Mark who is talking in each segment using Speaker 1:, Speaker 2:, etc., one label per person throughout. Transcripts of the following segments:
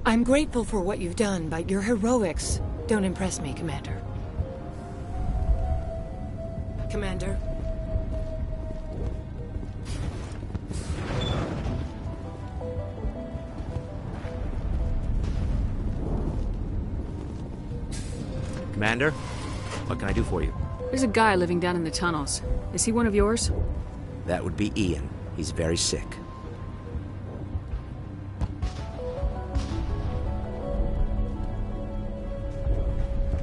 Speaker 1: I'm grateful for what you've done, but your heroics don't impress me, Commander. Commander?
Speaker 2: Commander, what can I do for you?
Speaker 3: There's a guy living down in the tunnels. Is he one of yours?
Speaker 2: That would be Ian. He's very sick.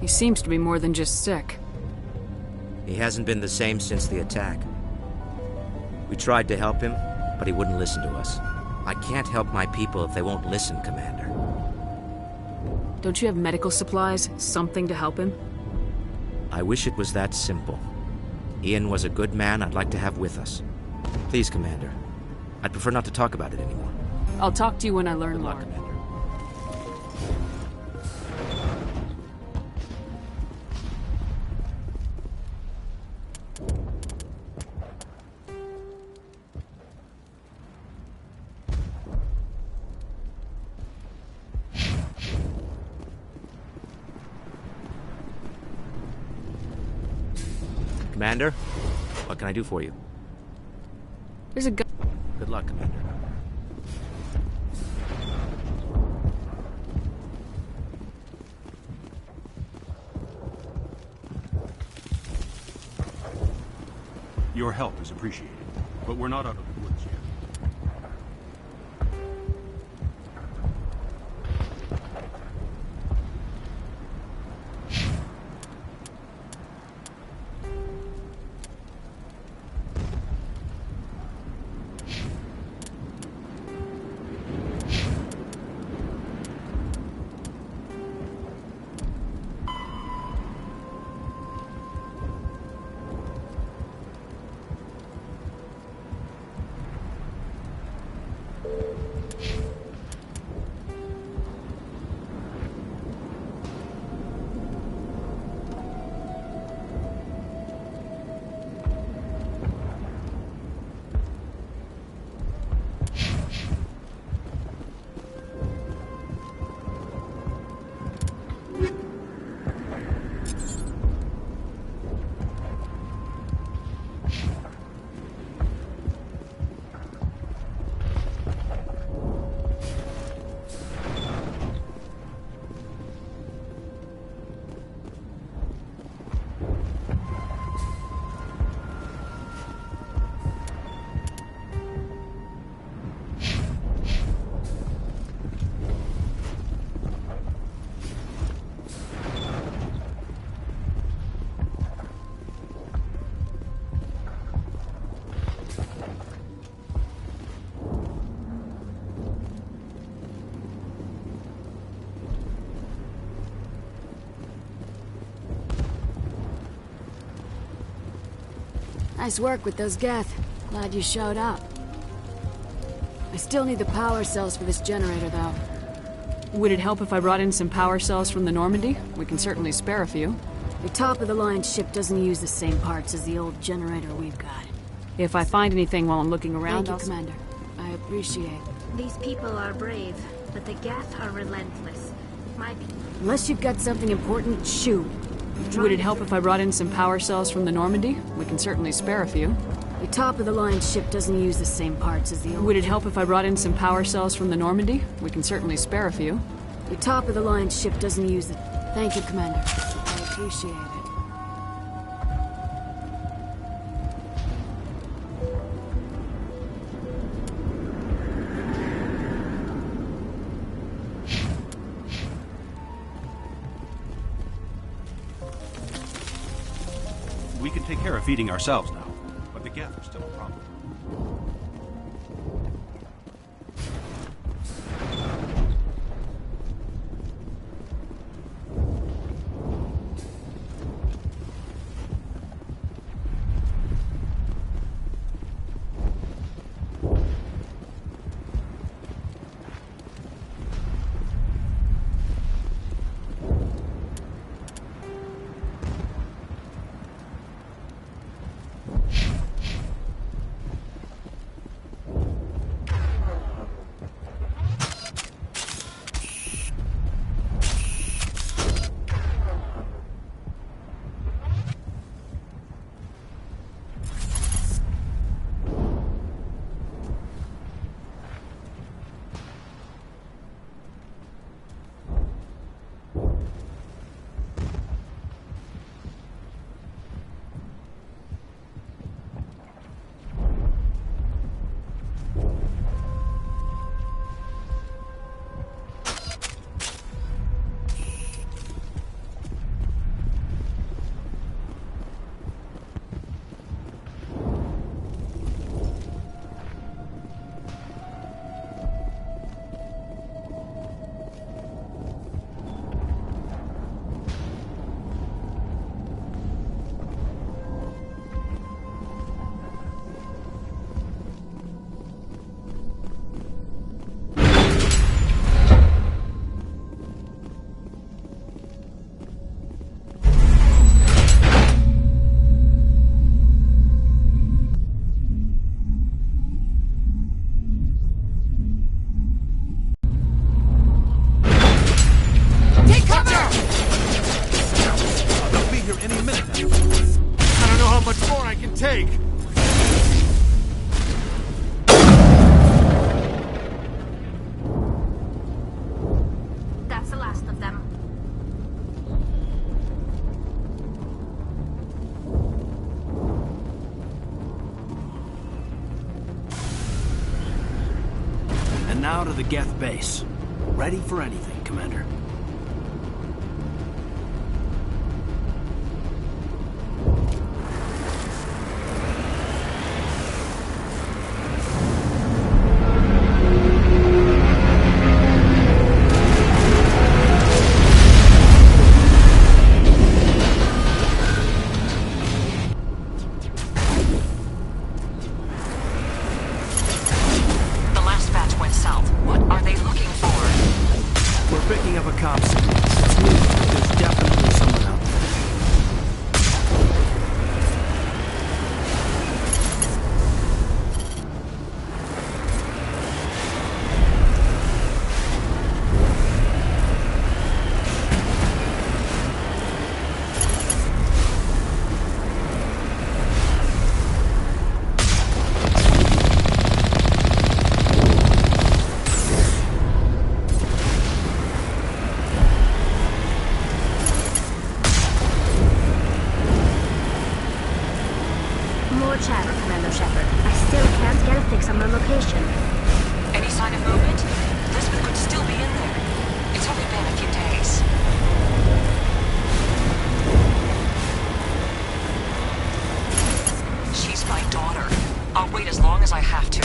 Speaker 3: He seems to be more than just sick.
Speaker 2: He hasn't been the same since the attack. We tried to help him, but he wouldn't listen to us. I can't help my people if they won't listen, Commander.
Speaker 3: Don't you have medical supplies? Something to help him?
Speaker 2: I wish it was that simple. Ian was a good man I'd like to have with us. Please, Commander. I'd prefer not to talk about it anymore.
Speaker 3: I'll talk to you when I learn
Speaker 2: Good
Speaker 3: more.
Speaker 2: luck, Commander. Commander, what can I do for you?
Speaker 3: There's a guy.
Speaker 2: Good luck, Commander.
Speaker 4: Your help is appreciated, but we're not out of the woods yet.
Speaker 5: Nice work with those Geth. Glad you showed up. I still need the power cells for this generator, though.
Speaker 3: Would it help if I brought in some power cells from the Normandy? We can certainly spare a few.
Speaker 5: The top-of-the-line ship doesn't use the same parts as the old generator we've got.
Speaker 3: If I find anything while I'm looking around,
Speaker 5: Thank you, Commander. I appreciate it.
Speaker 6: These people are brave, but the Geth are relentless.
Speaker 5: Unless you've got something important, shoot.
Speaker 3: Would it help if I brought in some power cells from the Normandy? We can certainly spare a few.
Speaker 5: The top-of-the-line ship doesn't use the same parts as the old...
Speaker 3: Would it help if I brought in some power cells from the Normandy? We can certainly spare a few.
Speaker 5: The top-of-the-line ship doesn't use the... Thank you, Commander. I appreciate it.
Speaker 4: We can take care of feeding ourselves now, but the Geth are still a problem.
Speaker 7: take!
Speaker 6: That's the last of them.
Speaker 8: And now to the Geth base. Ready for anything, Commander.
Speaker 9: The last batch went south. What are they looking for?
Speaker 8: We're picking up a cop signal. Let's move. There's definitely someone out there.
Speaker 6: More chatter, Commander Shepard. I still can't get a fix on the location.
Speaker 9: Any sign of movement? Lisbeth could still be in there. It's only been a few days. She's my daughter. I'll wait as long as I have to.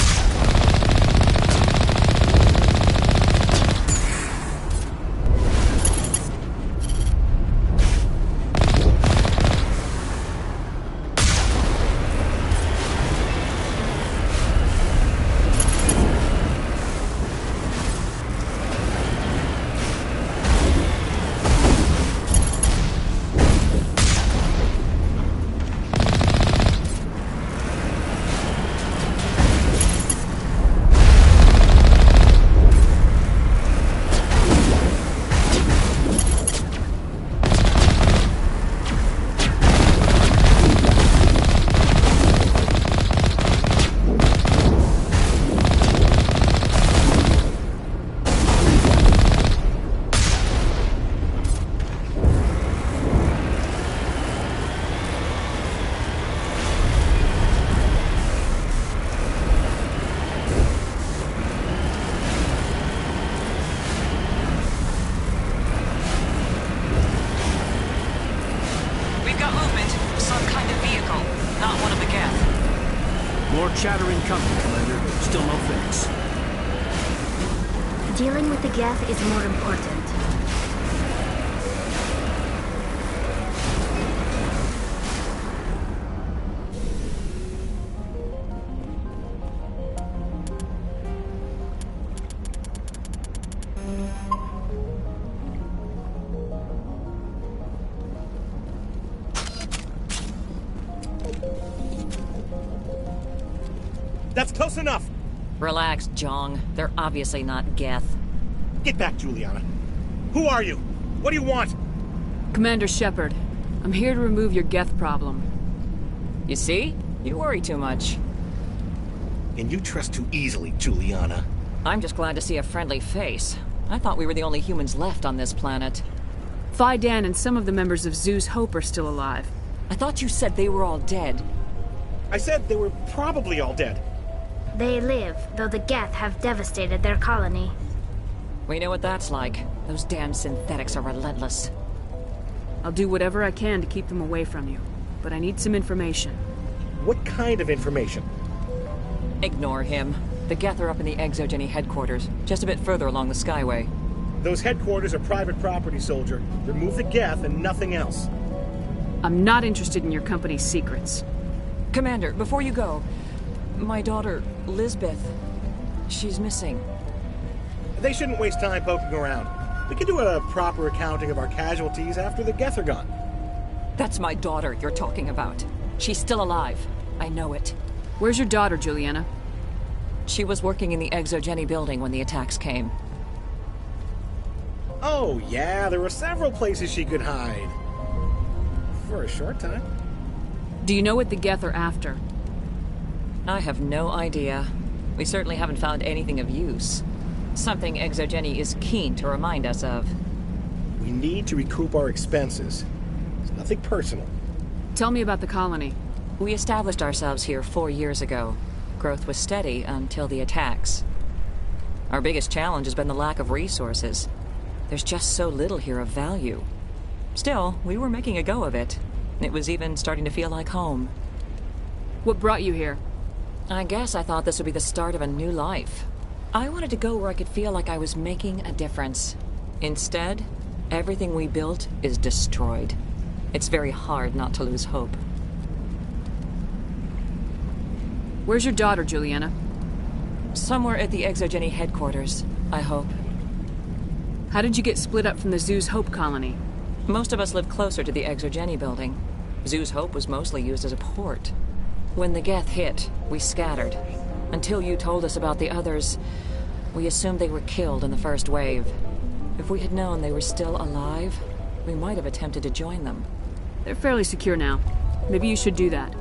Speaker 8: More chatter incoming, Commander. Still no fix.
Speaker 6: Dealing with the Geth is more important.
Speaker 7: That's close enough!
Speaker 9: Relax, Jong. They're obviously not Geth.
Speaker 7: Get back, Juliana. Who are you? What do you want?
Speaker 3: Commander Shepard, I'm here to remove your Geth problem.
Speaker 9: You see? You worry too much.
Speaker 7: And you trust too easily, Juliana.
Speaker 9: I'm just glad to see a friendly face. I thought we were the only humans left on this planet.
Speaker 3: Phi Dan and some of the members of Zoo's Hope are still alive.
Speaker 9: I thought you said they were all dead.
Speaker 7: I said they were probably all dead.
Speaker 6: They live, though the Geth have devastated their colony.
Speaker 9: We know what that's like. Those damn synthetics are relentless.
Speaker 3: I'll do whatever I can to keep them away from you, but I need some information.
Speaker 7: What kind of information?
Speaker 9: Ignore him. The Geth are up in the Exogeny headquarters, just a bit further along the Skyway.
Speaker 7: Those headquarters are private property, soldier. Remove the Geth and nothing else.
Speaker 3: I'm not interested in your company's secrets.
Speaker 9: Commander, before you go, my daughter, Lisbeth, she's missing.
Speaker 7: They shouldn't waste time poking around. We can do a proper accounting of our casualties after the Geth are gone.
Speaker 9: That's my daughter you're talking about. She's still alive. I know it.
Speaker 3: Where's your daughter, Juliana?
Speaker 9: She was working in the Exogeny building when the attacks came.
Speaker 7: Oh, yeah, there were several places she could hide. For a short time.
Speaker 3: Do you know what the Geth are after?
Speaker 9: I have no idea. We certainly haven't found anything of use. Something Exogeny is keen to remind us of.
Speaker 7: We need to recoup our expenses. It's nothing personal.
Speaker 3: Tell me about the colony.
Speaker 9: We established ourselves here 4 years ago. Growth was steady until the attacks. Our biggest challenge has been the lack of resources. There's just so little here of value. Still, we were making a go of it. It was even starting to feel like home.
Speaker 3: What brought you here?
Speaker 9: I guess I thought this would be the start of a new life. I wanted to go where I could feel like I was making a difference. Instead, everything we built is destroyed. It's very hard not to lose hope.
Speaker 3: Where's your daughter, Juliana?
Speaker 9: Somewhere at the Exogeny headquarters, I hope.
Speaker 3: How did you get split up from the Zoo's Hope colony?
Speaker 9: Most of us live closer to the Exogeny building. Zoo's Hope was mostly used as a port. When the Geth hit, we scattered. Until you told us about the others, we assumed they were killed in the first wave. If we had known they were still alive, we might have attempted to join them.
Speaker 3: They're fairly secure now. Maybe you should do that.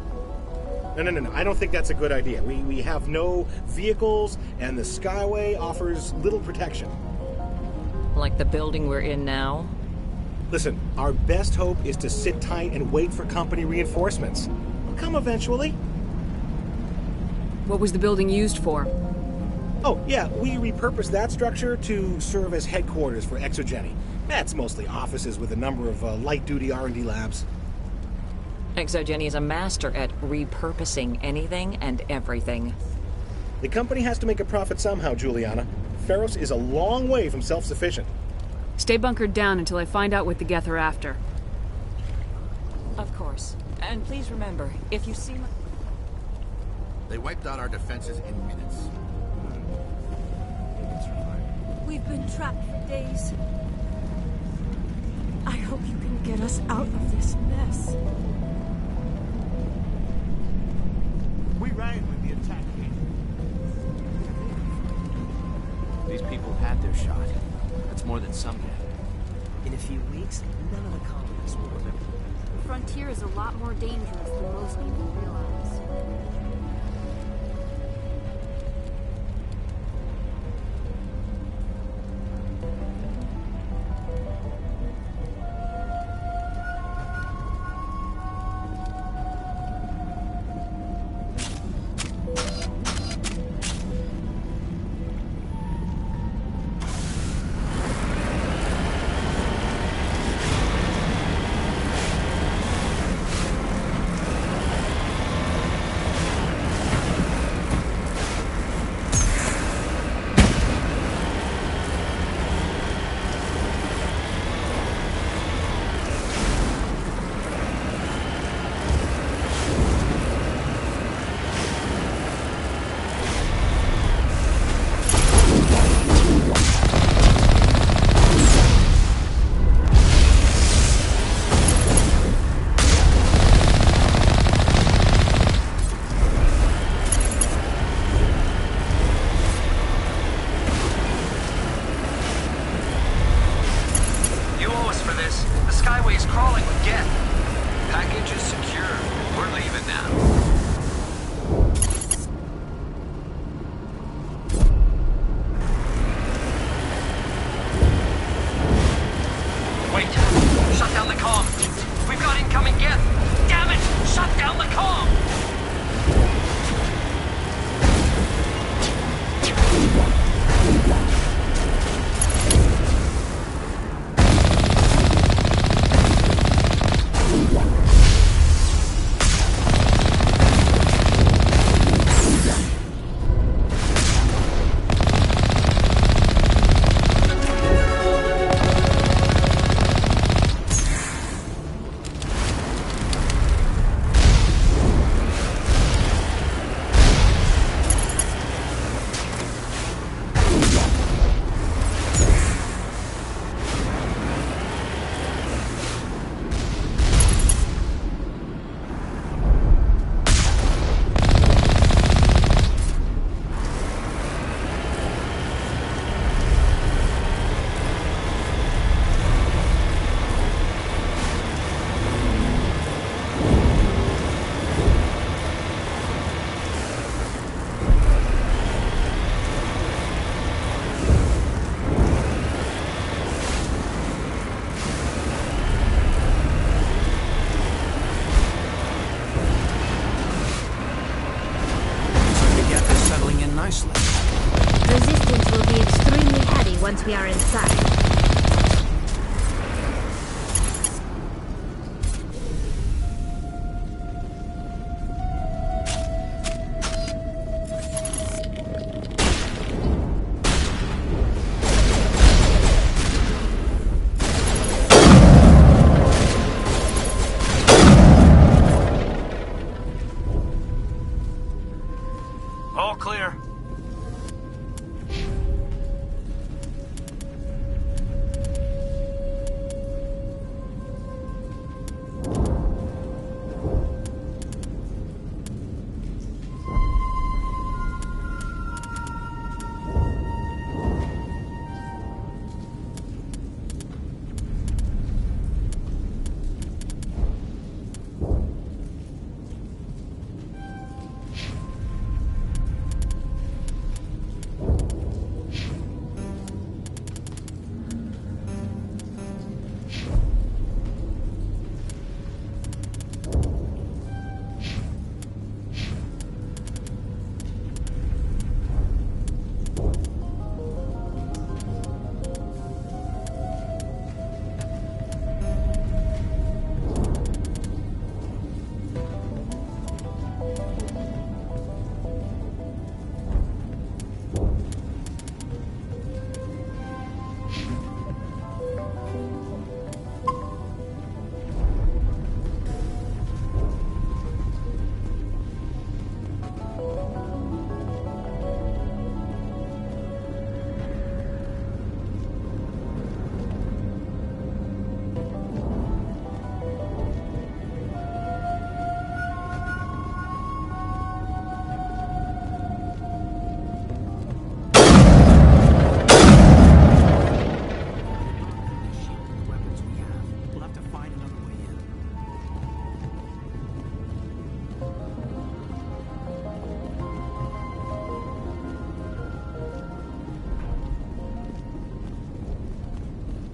Speaker 7: No. I don't think that's a good idea. We have no vehicles, and the Skyway offers little protection.
Speaker 9: Like the building we're in now?
Speaker 7: Listen, our best hope is to sit tight and wait for company reinforcements. They'll come eventually.
Speaker 3: What was the building used for?
Speaker 7: Oh, yeah, we repurposed that structure to serve as headquarters for Exogeny. That's mostly offices with a number of light-duty R&D labs.
Speaker 9: Exogeny is a master at repurposing anything and everything.
Speaker 7: The company has to make a profit somehow, Juliana. Feros is a long way from self-sufficient.
Speaker 3: Stay bunkered down until I find out what the Geth are after.
Speaker 9: Of course. And please remember, if you see my...
Speaker 10: They wiped out our defenses in minutes.
Speaker 11: We've been trapped for days. I hope you can get us out of this mess.
Speaker 12: We ran when the attack came. These people had their shot. That's more than some had.
Speaker 13: In a few weeks, none of the colonists will remember.
Speaker 6: The frontier is a lot more dangerous than most people realize. we are inside.
Speaker 8: All clear.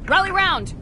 Speaker 3: Rally round!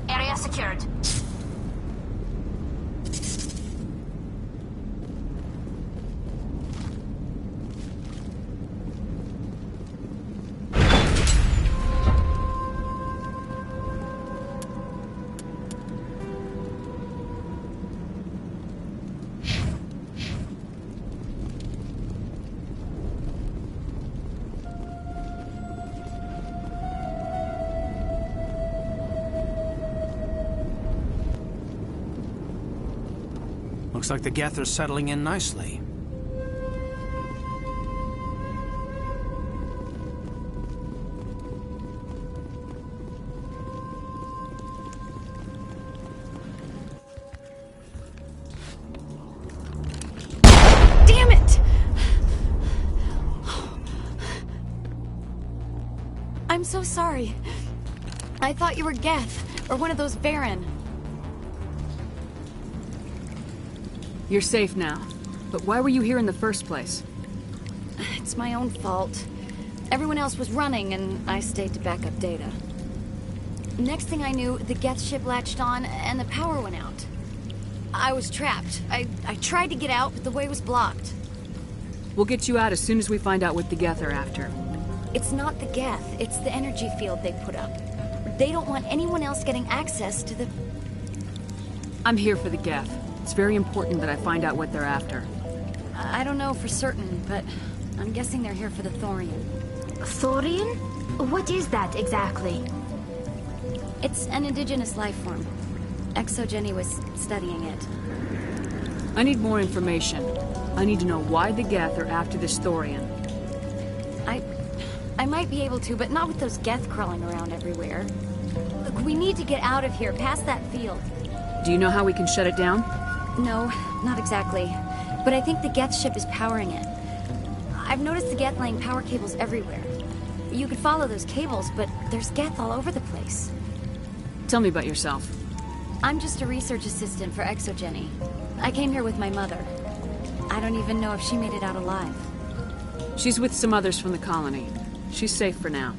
Speaker 6: Area secured.
Speaker 8: Looks like the Geth are settling in nicely.
Speaker 5: Damn it! I'm so sorry. I thought you were Geth, or one of those Varen.
Speaker 3: You're safe now. But why were you here in the first place?
Speaker 5: It's my own fault. Everyone else was running, and I stayed to back up data. Next thing I knew, the Geth ship latched on, and the power went out. I was trapped. I tried to get out, but the way was blocked.
Speaker 3: We'll get you out as soon as we find out what the Geth are after.
Speaker 5: It's not the Geth, it's the energy field they put up. They don't want anyone else getting access to the...
Speaker 3: I'm here for the Geth. It's very important that I find out what they're after.
Speaker 5: I don't know for certain, but I'm guessing they're here for the Thorian.
Speaker 6: Thorian? What is that exactly?
Speaker 5: It's an indigenous life form. Exogeny was studying it.
Speaker 3: I need more information. I need to know why the Geth are after this Thorian.
Speaker 5: I I might be able to, but not with those Geth crawling around everywhere. Look, we need to get out of here, past that field.
Speaker 3: Do you know how we can shut it down?
Speaker 5: No, not exactly. But I think the Geth ship is powering it. I've noticed the Geth laying power cables everywhere. You could follow those cables, but there's Geth all over the place.
Speaker 3: Tell me about yourself.
Speaker 5: I'm just a research assistant for Exogeny. I came here with my mother. I don't even know if she made it out alive.
Speaker 3: She's with some others from the colony. She's safe for now.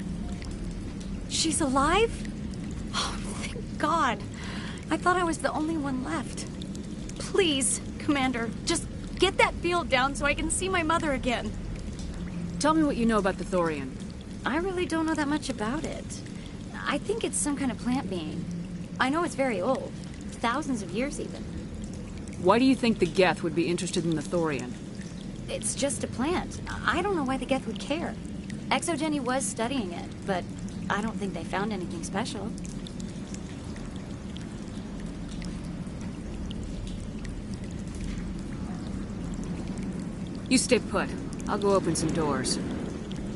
Speaker 5: She's alive? Oh, thank God. I thought I was the only one left. Please, Commander, just get that field down so I can see my mother again.
Speaker 3: Tell me what you know about the Thorian.
Speaker 5: I really don't know that much about it. I think it's some kind of plant being. I know it's very old. Thousands of years, even.
Speaker 3: Why do you think the Geth would be interested in the Thorian?
Speaker 5: It's just a plant. I don't know why the Geth would care. Exogeny was studying it, but I don't think they found anything special.
Speaker 3: You stay put. I'll go open some doors.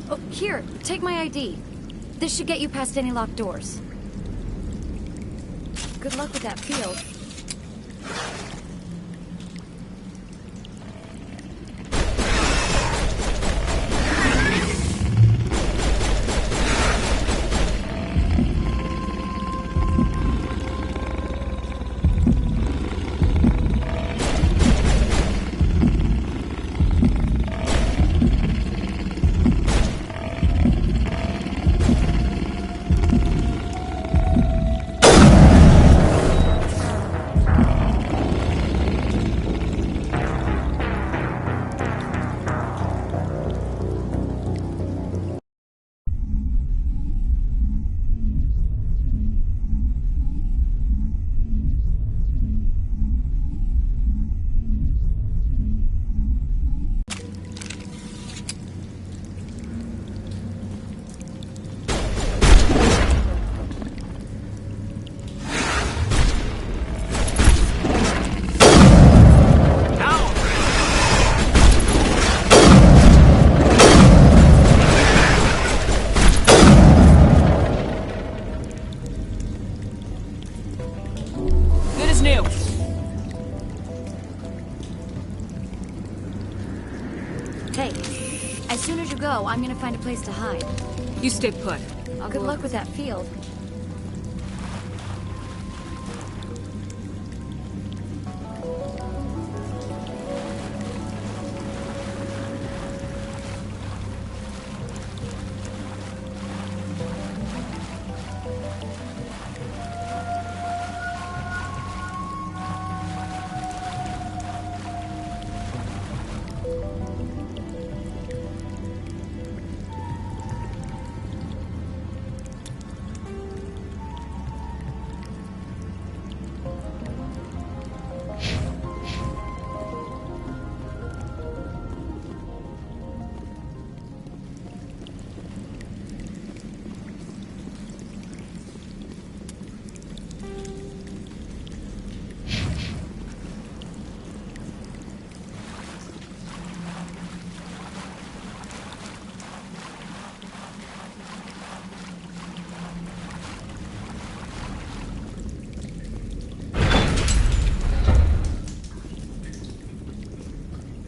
Speaker 5: Oh, here, take my ID. This should get you past any locked doors. Good luck with that field. I'm gonna find a place to hide.
Speaker 3: You stay put.
Speaker 5: Good luck with that field.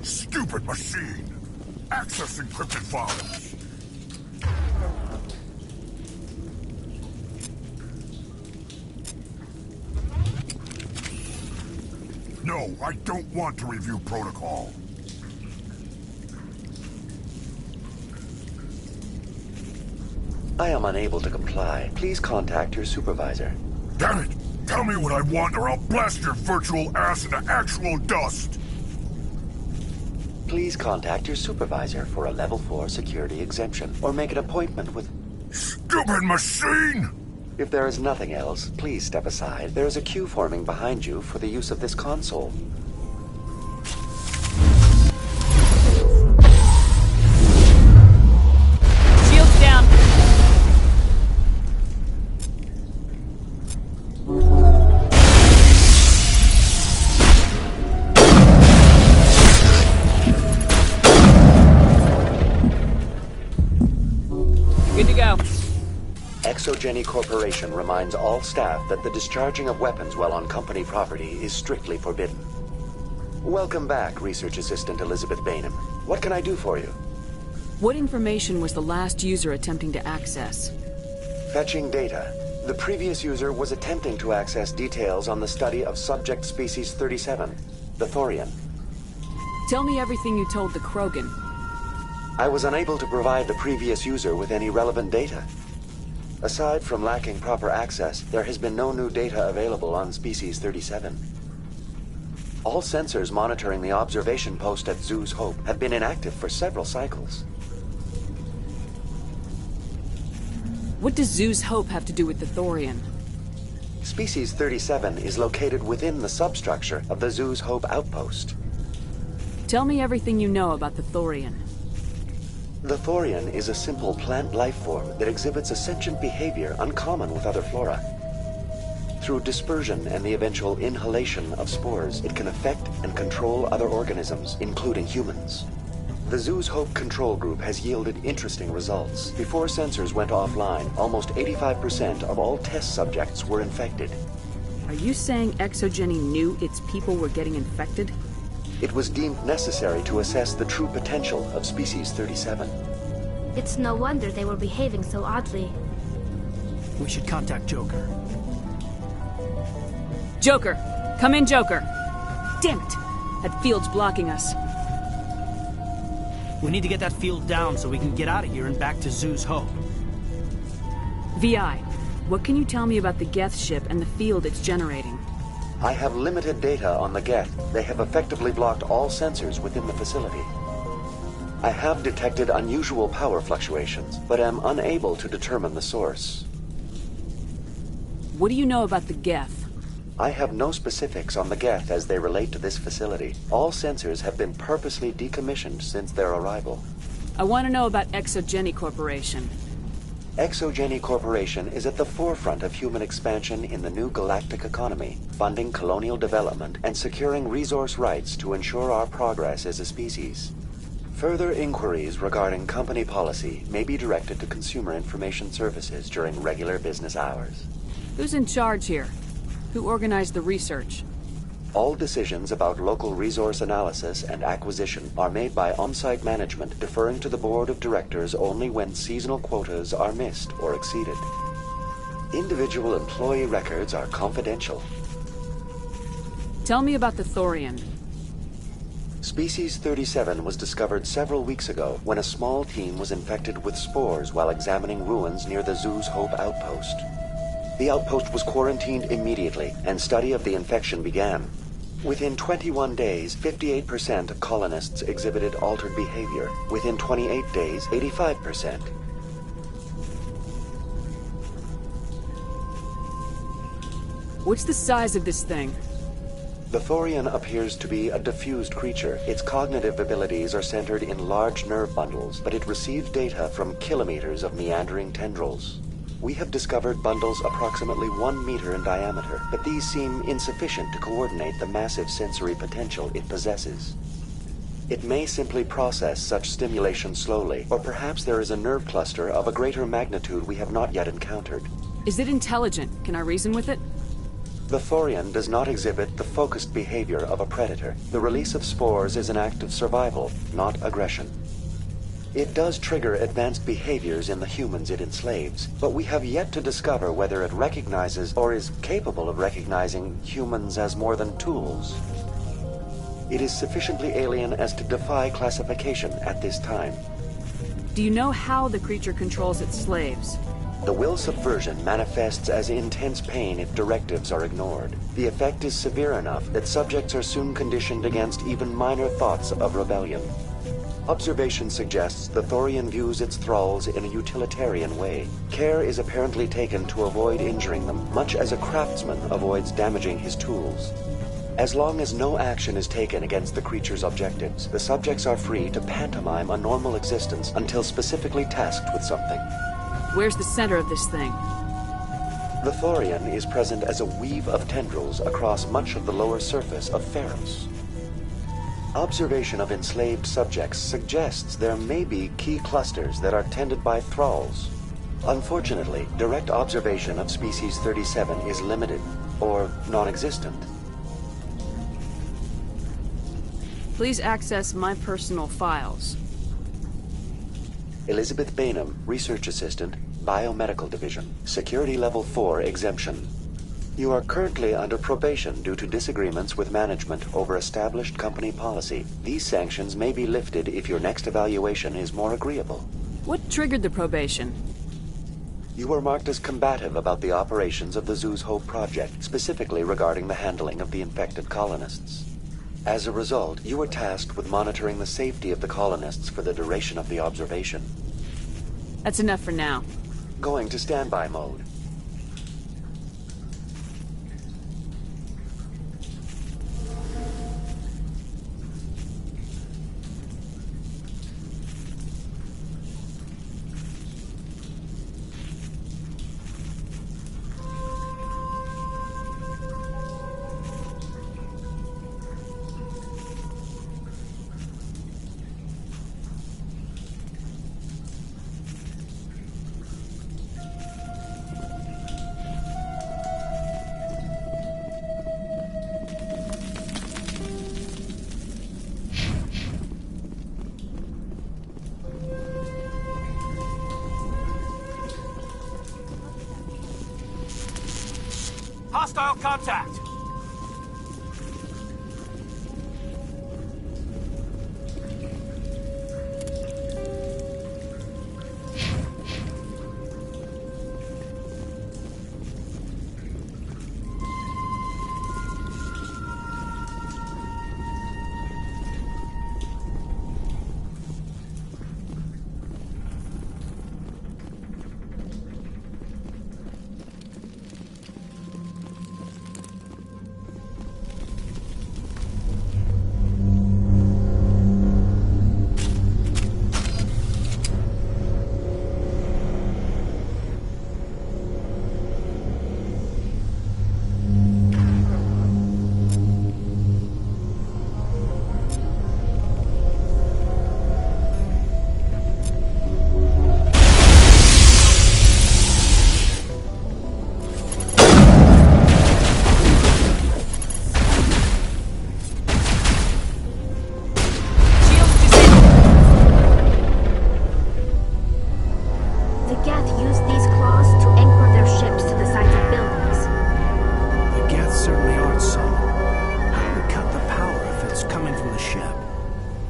Speaker 14: Stupid machine! Access encrypted files! No, I don't want to review protocol.
Speaker 15: I am unable to comply. Please contact your supervisor.
Speaker 14: Damn it! Tell me what I want or I'll blast your virtual ass into actual dust!
Speaker 15: Please contact your supervisor for a level 4 security exemption, or make an appointment with...
Speaker 14: Stupid machine!
Speaker 15: If there is nothing else, please step aside. There is a queue forming behind you for the use of this console.
Speaker 3: Shields down.
Speaker 15: ExoGeni Corporation reminds all staff that the discharging of weapons while on company property is strictly forbidden. Welcome back, Research Assistant Elizabeth Bainham. What can I do for you?
Speaker 3: What information was the last user attempting to access?
Speaker 15: Fetching data. The previous user was attempting to access details on the study of subject species 37, the Thorian.
Speaker 3: Tell me everything you told the Krogan.
Speaker 15: I was unable to provide the previous user with any relevant data. Aside from lacking proper access, there has been no new data available on species 37. All sensors monitoring the observation post at Zhu's Hope have been inactive for several cycles.
Speaker 3: What does Zhu's Hope have to do with the Thorian?
Speaker 15: Species 37 is located within the substructure of the Zhu's Hope outpost.
Speaker 3: Tell me everything you know about the Thorian.
Speaker 15: The Thorian is a simple plant life form that exhibits a sentient behavior uncommon with other flora. Through dispersion and the eventual inhalation of spores, it can affect and control other organisms, including humans. The Zhu's Hope control group has yielded interesting results. Before sensors went offline, almost 85% of all test subjects were infected.
Speaker 3: Are you saying ExoGeni knew its people were getting infected?
Speaker 15: It was deemed necessary to assess the true potential of species 37.
Speaker 6: It's no wonder they were behaving so oddly.
Speaker 8: We should contact Joker.
Speaker 3: Joker! Come in, Joker! Damn it! That field's blocking us.
Speaker 8: We need to get that field down so we can get out of here and back to Zhu's Hope.
Speaker 3: VI, what can you tell me about the Geth ship and the field it's generating?
Speaker 15: I have limited data on the Geth. They have effectively blocked all sensors within the facility. I have detected unusual power fluctuations, but am unable to determine the source.
Speaker 3: What do you know about the Geth?
Speaker 15: I have no specifics on the Geth as they relate to this facility. All sensors have been purposely decommissioned since their arrival.
Speaker 3: I want to know about ExoGeni Corporation.
Speaker 15: ExoGeni Corporation is at the forefront of human expansion in the new galactic economy, funding colonial development and securing resource rights to ensure our progress as a species. Further inquiries regarding company policy may be directed to Consumer Information Services during regular business hours.
Speaker 3: Who's in charge here? Who organized the research?
Speaker 15: All decisions about local resource analysis and acquisition are made by on-site management, deferring to the board of directors only when seasonal quotas are missed or exceeded. Individual employee records are confidential.
Speaker 3: Tell me about the Thorian.
Speaker 15: Species 37 was discovered several weeks ago when a small team was infected with spores while examining ruins near the Zhu's Hope outpost. The outpost was quarantined immediately, and study of the infection began. Within 21 days, 58% of colonists exhibited altered behavior. Within 28 days, 85%.
Speaker 3: What's the size of this thing?
Speaker 15: The Thorian appears to be a diffused creature. Its cognitive abilities are centered in large nerve bundles, but it receives data from kilometers of meandering tendrils. We have discovered bundles approximately 1 meter in diameter, but these seem insufficient to coordinate the massive sensory potential it possesses. It may simply process such stimulation slowly, or perhaps there is a nerve cluster of a greater magnitude we have not yet encountered.
Speaker 3: Is it intelligent? Can I reason with it?
Speaker 15: The Thorian does not exhibit the focused behavior of a predator. The release of spores is an act of survival, not aggression. It does trigger advanced behaviors in the humans it enslaves, but we have yet to discover whether it recognizes or is capable of recognizing humans as more than tools. It is sufficiently alien as to defy classification at this time.
Speaker 3: Do you know how the creature controls its slaves?
Speaker 15: The will subversion manifests as intense pain if directives are ignored. The effect is severe enough that subjects are soon conditioned against even minor thoughts of rebellion. Observation suggests the Thorian views its thralls in a utilitarian way. Care is apparently taken to avoid injuring them, much as a craftsman avoids damaging his tools. As long as no action is taken against the creature's objectives, the subjects are free to pantomime a normal existence until specifically tasked with something.
Speaker 3: Where's the center of this thing?
Speaker 15: The Thorian is present as a weave of tendrils across much of the lower surface of Pharos. Observation of enslaved subjects suggests there may be key clusters that are tended by thralls. Unfortunately, direct observation of species 37 is limited, or non-existent.
Speaker 3: Please access my personal files.
Speaker 15: Elizabeth Bainham, Research Assistant, Biomedical Division, Security Level 4 exemption. You are currently under probation due to disagreements with management over established company policy. These sanctions may be lifted if your next evaluation is more agreeable.
Speaker 3: What triggered the probation?
Speaker 15: You were marked as combative about the operations of the Zeus Hope project, specifically regarding the handling of the infected colonists. As a result, you were tasked with monitoring the safety of the colonists for the duration of the observation.
Speaker 3: That's enough for now.
Speaker 15: Going to standby mode.
Speaker 12: Hostile contact!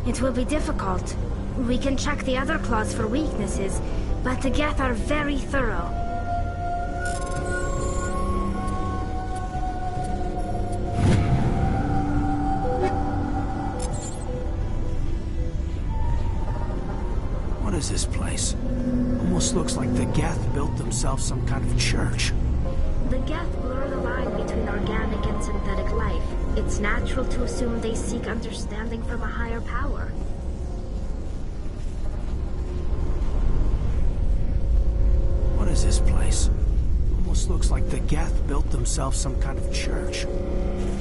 Speaker 6: It will be difficult. We can check the other claws for weaknesses, but the Geth are very thorough.
Speaker 8: What is this place? Almost looks like the Geth built themselves some kind of church.
Speaker 6: The Geth blur the line between organic and synthetic life. It's natural to assume they seek understanding from a higher power.
Speaker 8: What is this place? Almost looks like the Geth built themselves some kind of church.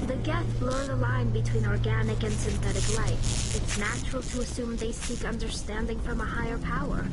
Speaker 6: The Geth blur the line between organic and synthetic life. It's natural to assume they seek understanding from a higher power.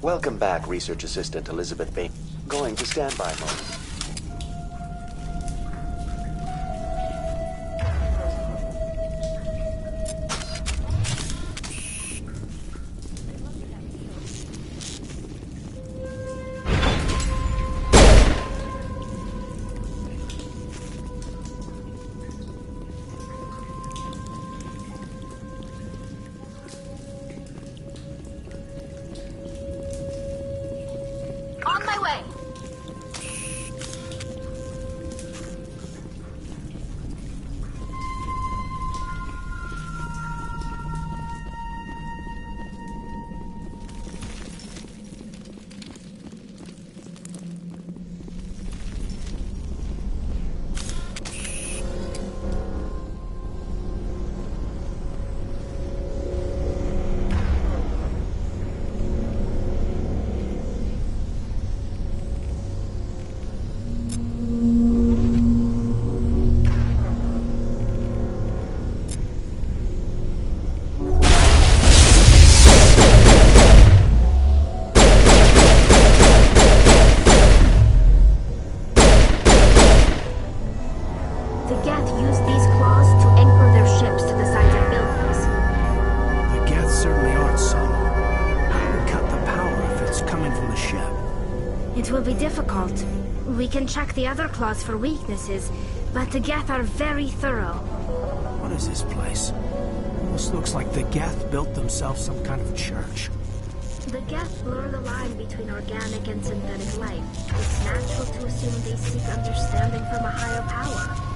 Speaker 15: Welcome back, Research Assistant Elizabeth Bain. Going to standby mode.
Speaker 6: We can check the other claws for weaknesses, but the Geth are very thorough.
Speaker 8: What is this place? Almost looks like the Geth built themselves some kind of church.
Speaker 6: The Geth blur the line between organic and synthetic life. It's natural to assume they seek understanding from a higher power.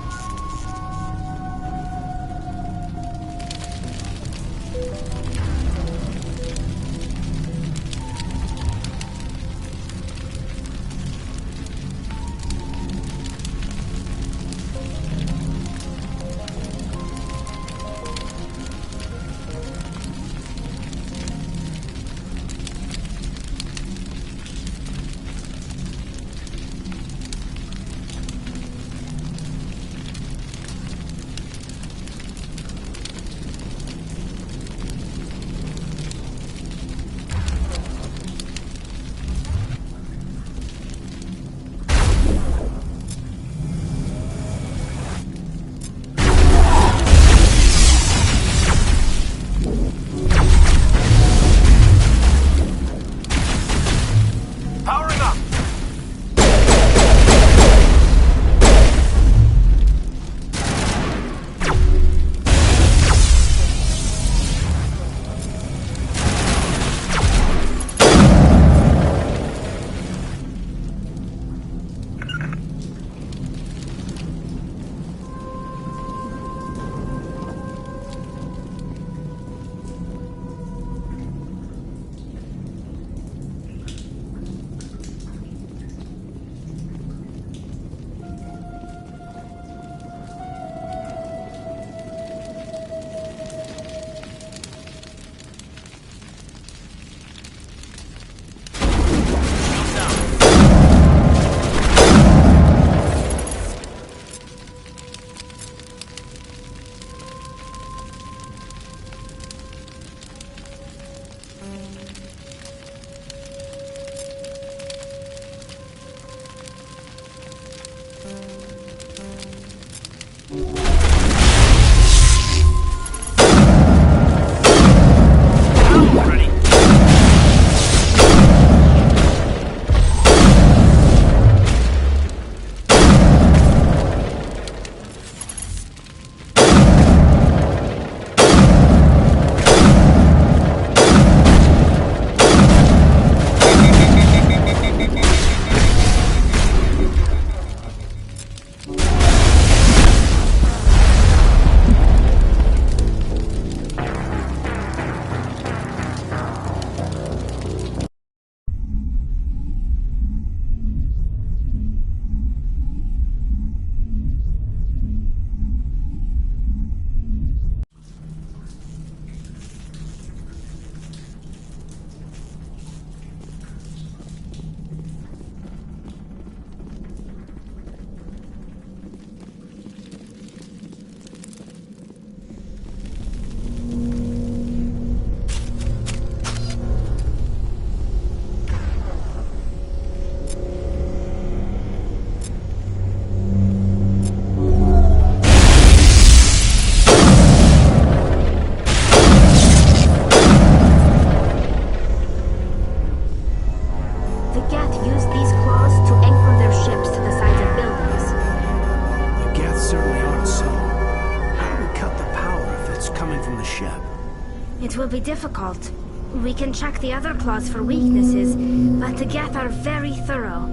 Speaker 6: It will be difficult. We can check the other claws for weaknesses, but the Geth are very thorough.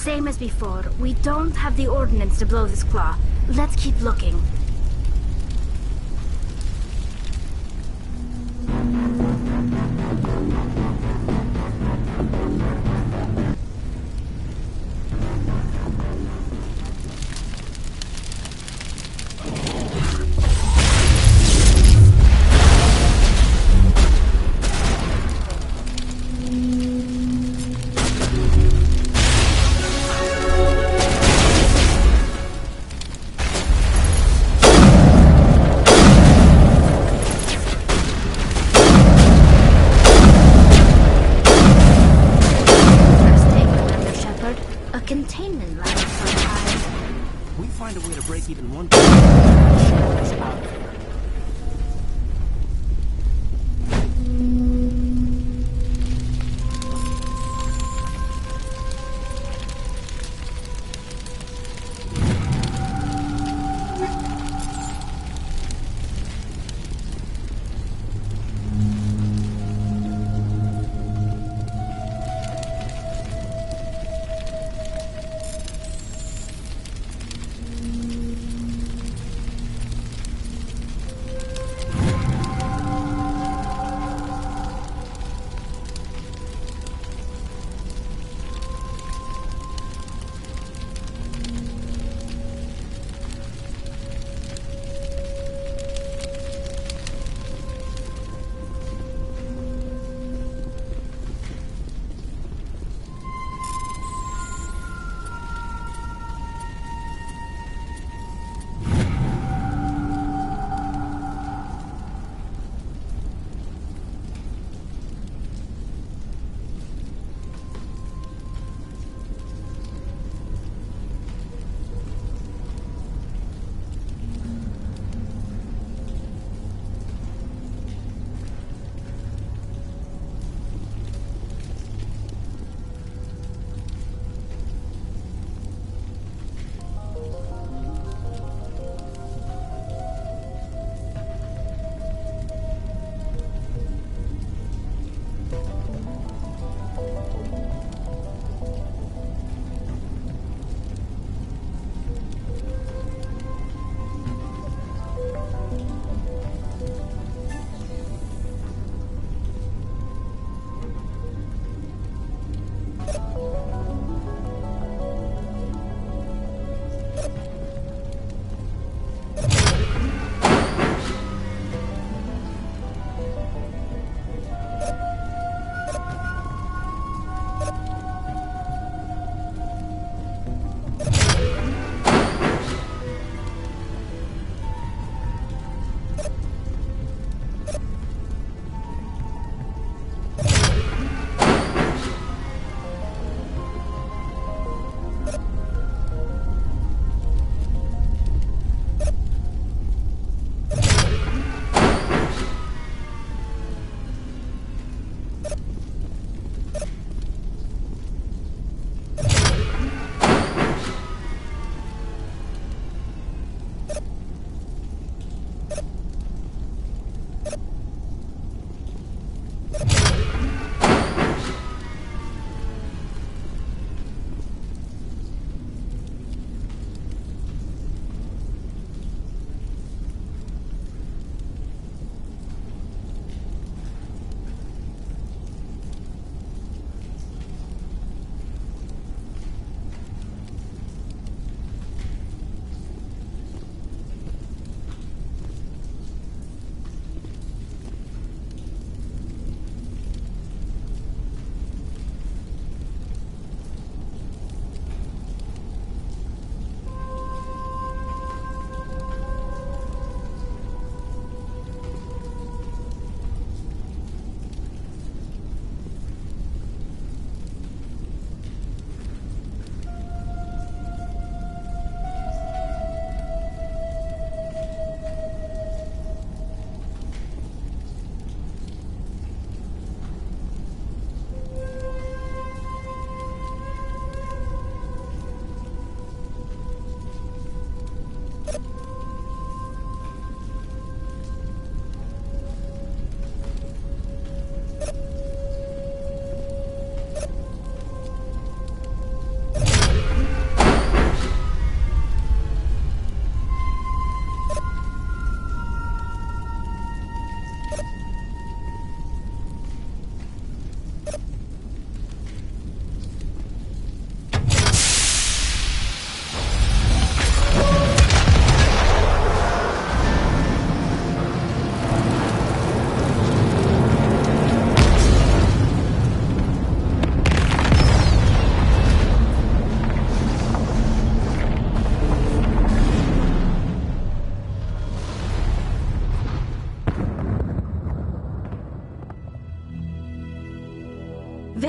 Speaker 6: Same as before. We don't have the ordnance to blow this claw. Let's keep looking. Containment ladder sometimes.
Speaker 8: We find a way to break even one ship out of here.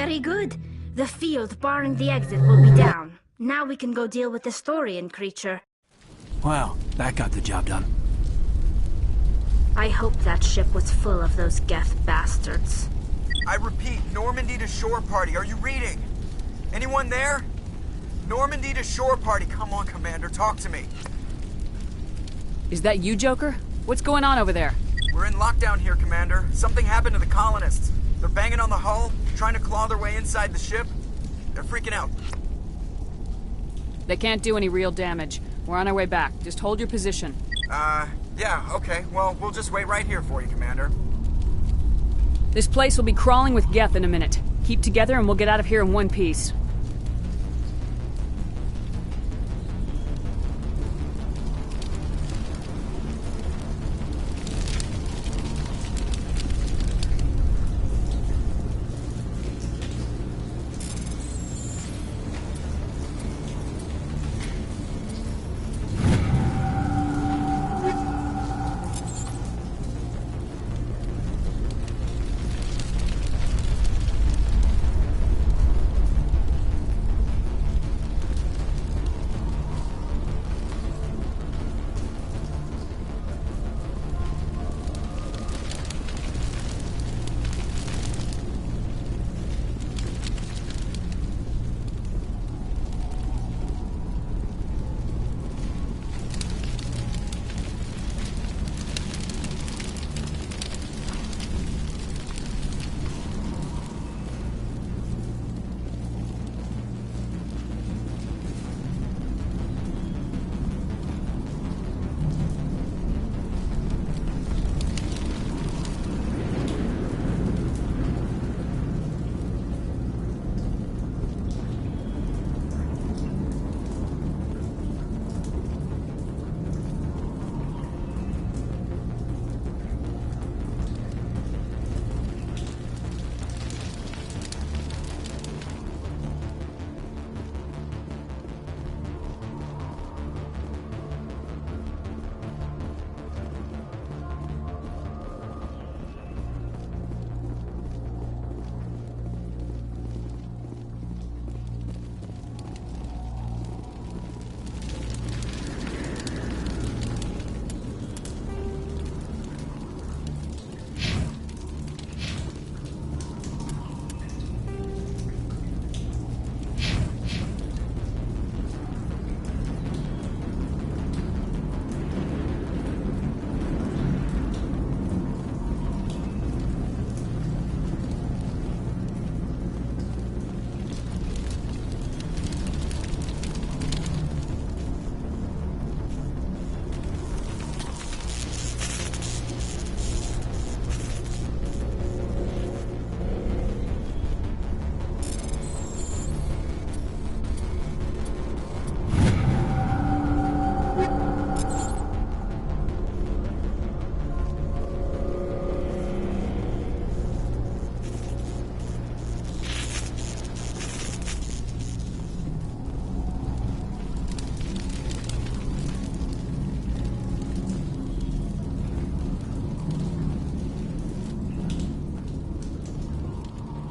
Speaker 6: Very good. The field barring the exit will be down. Now we can go deal with the Thorian creature.
Speaker 8: Well, that got the job done.
Speaker 6: I hope that ship was full of those Geth bastards.
Speaker 16: I repeat, Normandy to shore party. Are you reading? Anyone there? Normandy to shore party. Come on, Commander, talk to me.
Speaker 3: Is that you, Joker? What's going on over there?
Speaker 16: We're in lockdown here, Commander. Something happened to the colonists. They're banging on the hull, trying to claw their way inside the ship. They're freaking out.
Speaker 3: They can't do any real damage. We're on our way back. Just hold your position.
Speaker 16: Yeah, okay. Well, we'll just wait right here for you, Commander.
Speaker 3: This place will be crawling with Geth in a minute. Keep together and we'll get out of here in one piece.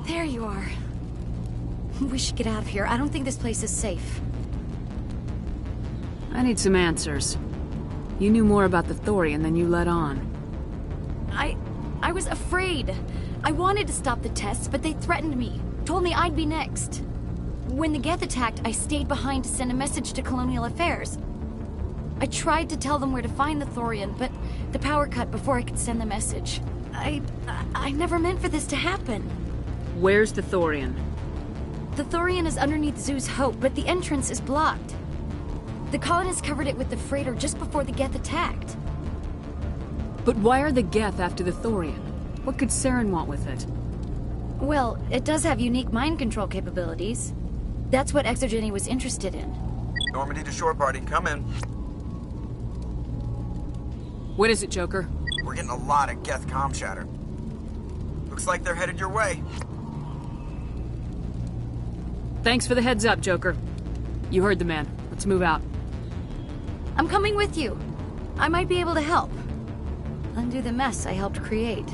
Speaker 5: There you are. We should get out of here. I don't think this place is safe.
Speaker 3: I need some answers. You knew more about the Thorian than you let on.
Speaker 5: I was afraid. I wanted to stop the tests, but they threatened me. Told me I'd be next. When the Geth attacked, I stayed behind to send a message to Colonial Affairs. I tried to tell them where to find the Thorian, but the power cut before I could send the message. I never meant for this to happen.
Speaker 3: Where's the Thorian?
Speaker 5: The Thorian is underneath Zeus Hope, but the entrance is blocked. The colonists covered it with the freighter just before the Geth attacked.
Speaker 3: But why are the Geth after the Thorian? What could Saren want with it?
Speaker 5: Well, it does have unique mind control capabilities. That's what Exogeny was interested in.
Speaker 16: Normandy to shore party, come in.
Speaker 3: What is it, Joker?
Speaker 16: We're getting a lot of Geth comm chatter. Looks like they're headed your way.
Speaker 3: Thanks for the heads up, Joker. You heard the man. Let's move out.
Speaker 5: I'm coming with you. I might be able to help. Undo the mess I helped create.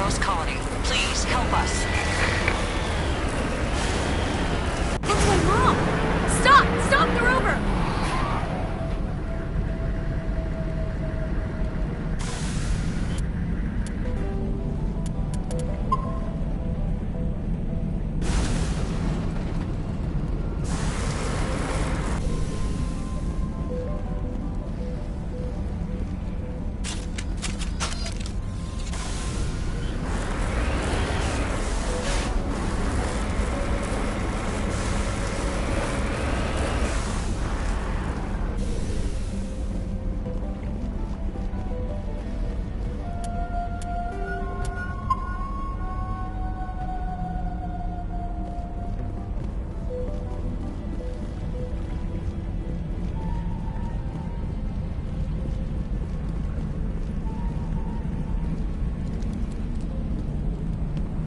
Speaker 9: Barrows Colony. Please, help us.
Speaker 5: That's my mom! Stop! Stop the rover!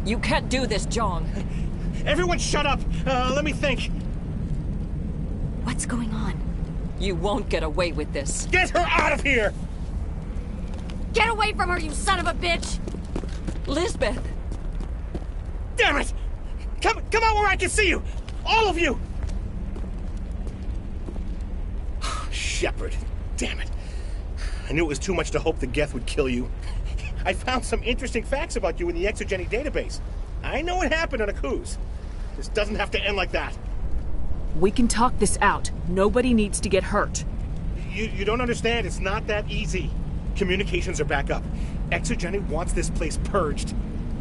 Speaker 9: You can't do this, Jong.
Speaker 7: Everyone shut up! Let me think.
Speaker 5: What's going on?
Speaker 9: You won't get away with this.
Speaker 7: Get her out of here!
Speaker 5: Get away from her, you son of a bitch!
Speaker 9: Lisbeth!
Speaker 7: Damn it! Come out where I can see you! All of you! Shepard, damn it. I knew it was too much to hope the Geth would kill you. I found some interesting facts about you in the Exogeny database. I know it happened on Akuz. This doesn't have to end like that.
Speaker 3: We can talk this out. Nobody needs to get hurt.
Speaker 7: You don't understand. It's not that easy. Communications are back up. Exogeny wants this place purged.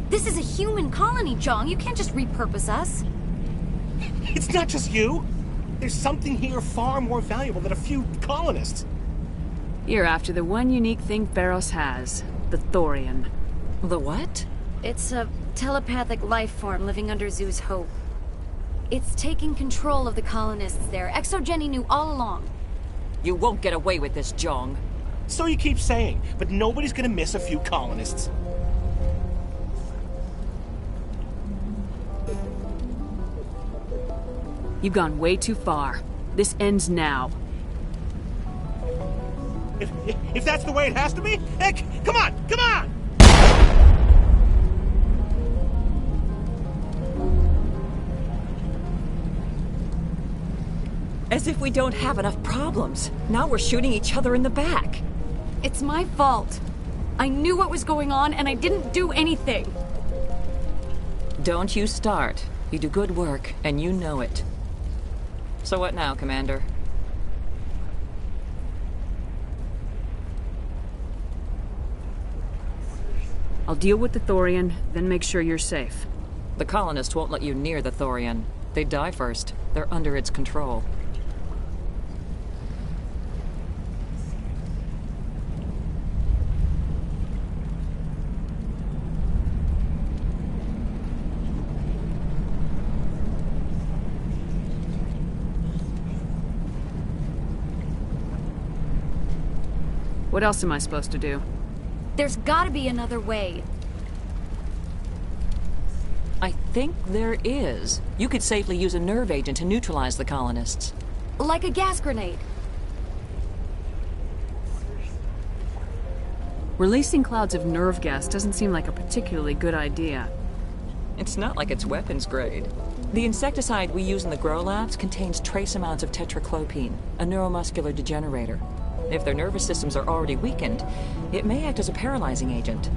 Speaker 5: This is a human colony, Jong. You can't just repurpose us.
Speaker 7: It's not just you. There's something here far more valuable than a few colonists.
Speaker 3: You're after the one unique thing Barrows has. The Thorian.
Speaker 9: The what?
Speaker 5: It's a telepathic life form living under Zeus Hope. It's taking control of the colonists there. Exogeny knew all along.
Speaker 9: You won't get away with this, Jong.
Speaker 7: So you keep saying, but nobody's gonna miss a few colonists.
Speaker 3: You've gone way too far. This ends now.
Speaker 7: If that's the way it has to be, heck, come on!
Speaker 9: As if we don't have enough problems. Now we're shooting each other in the back.
Speaker 5: It's my fault. I knew what was going on and I didn't do anything.
Speaker 9: Don't you start. You do good work, and you know it. So what now, Commander?
Speaker 3: I'll deal with the Thorian, then make sure you're safe.
Speaker 9: The colonists won't let you near the Thorian. They die first. They're under its control.
Speaker 3: What else am I supposed to do?
Speaker 5: There's gotta be another way.
Speaker 9: I think there is. You could safely use a nerve agent to neutralize the colonists.
Speaker 5: Like a gas grenade.
Speaker 3: Releasing clouds of nerve gas doesn't seem like a particularly good idea.
Speaker 9: It's not like it's weapons grade. The insecticide we use in the grow labs contains trace amounts of tetraclopine, a neuromuscular degenerator. If their nervous systems are already weakened, it may act as a paralyzing agent.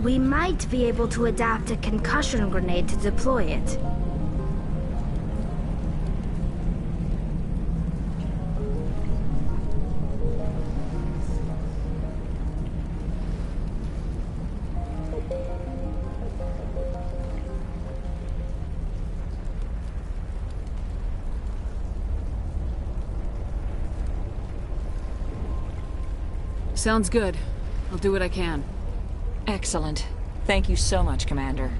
Speaker 6: We might be able to adapt a concussion grenade to deploy it.
Speaker 3: Sounds good. I'll do what I can.
Speaker 9: Excellent. Thank you so much, Commander.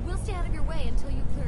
Speaker 5: We'll stay out of your way until you clear.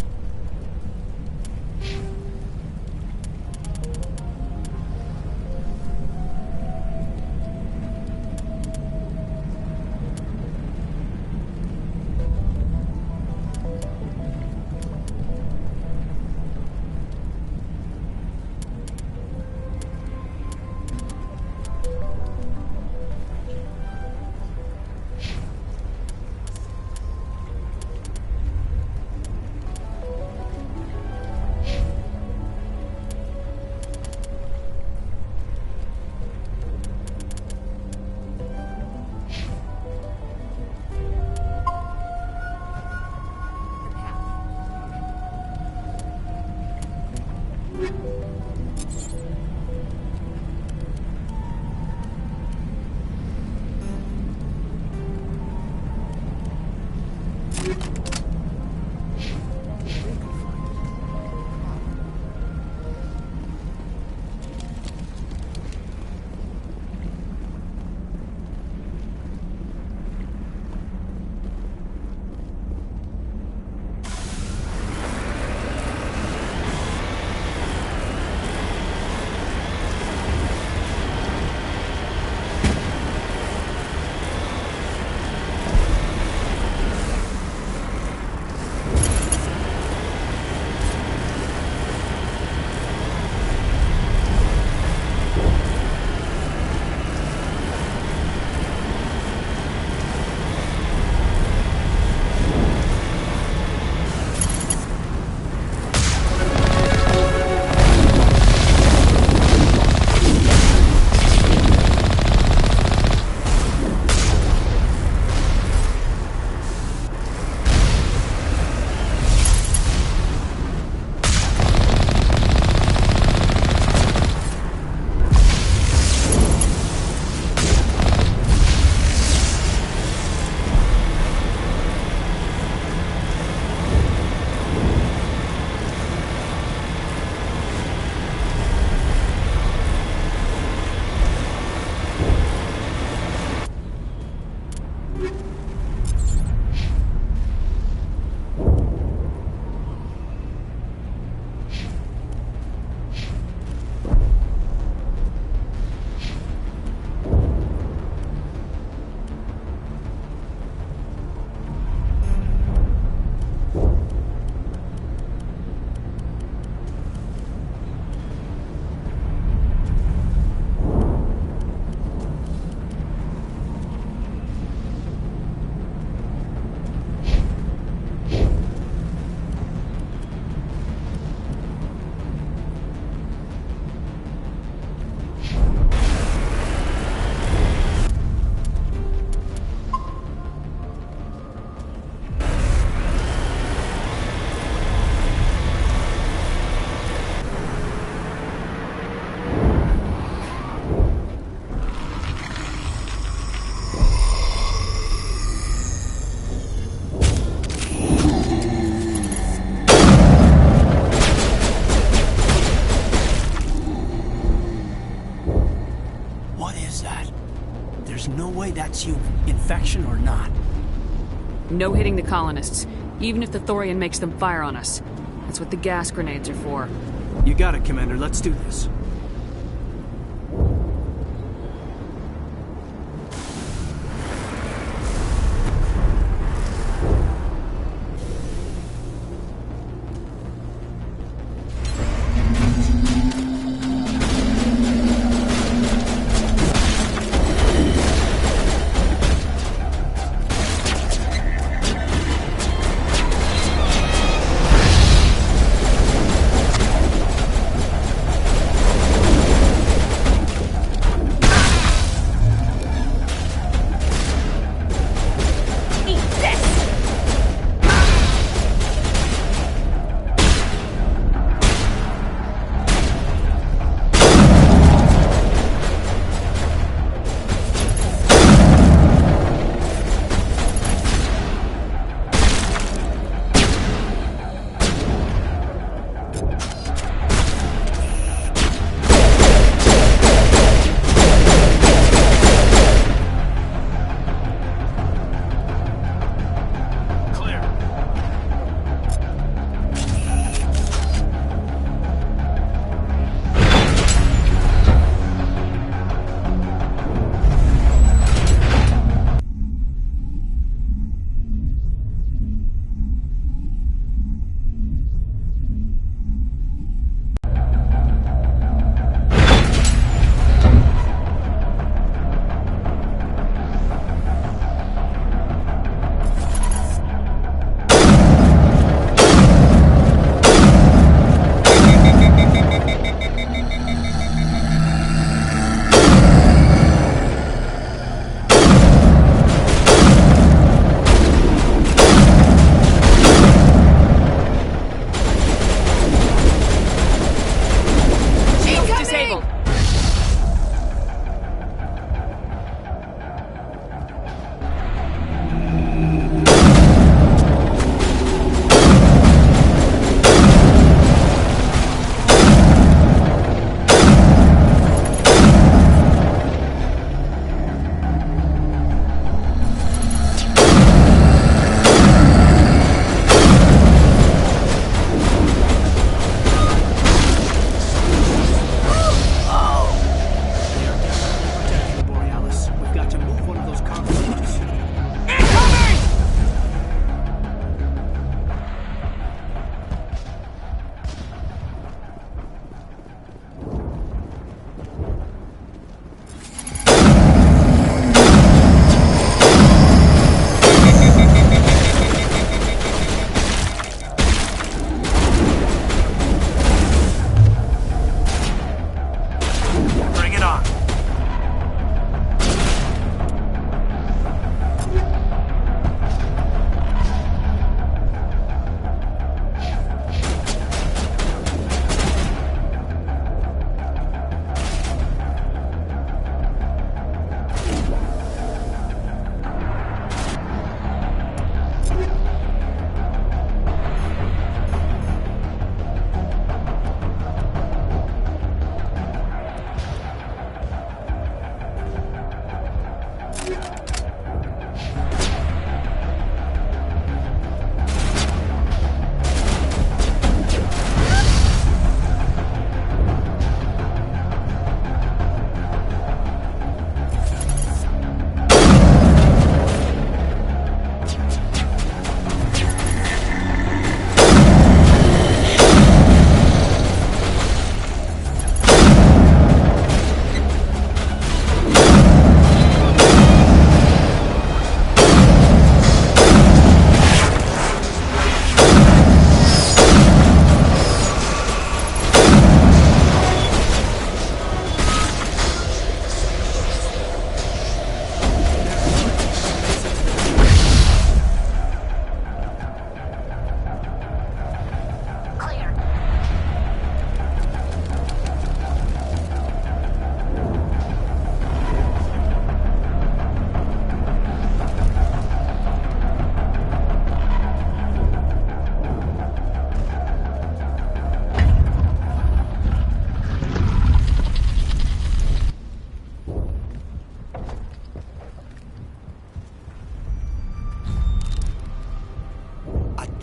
Speaker 8: That's you, infection or not.
Speaker 3: No hitting the colonists, even if the Thorian makes them fire on us. That's what the gas grenades are for.
Speaker 8: You got it, Commander. Let's do this.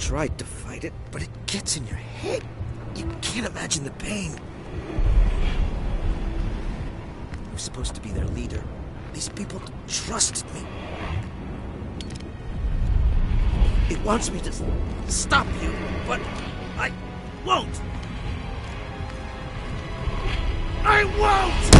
Speaker 2: tried to fight it, but it gets in your head. You can't imagine the pain. I was supposed to be their leader. These people trusted me. It wants me to stop you, but I won't. I won't!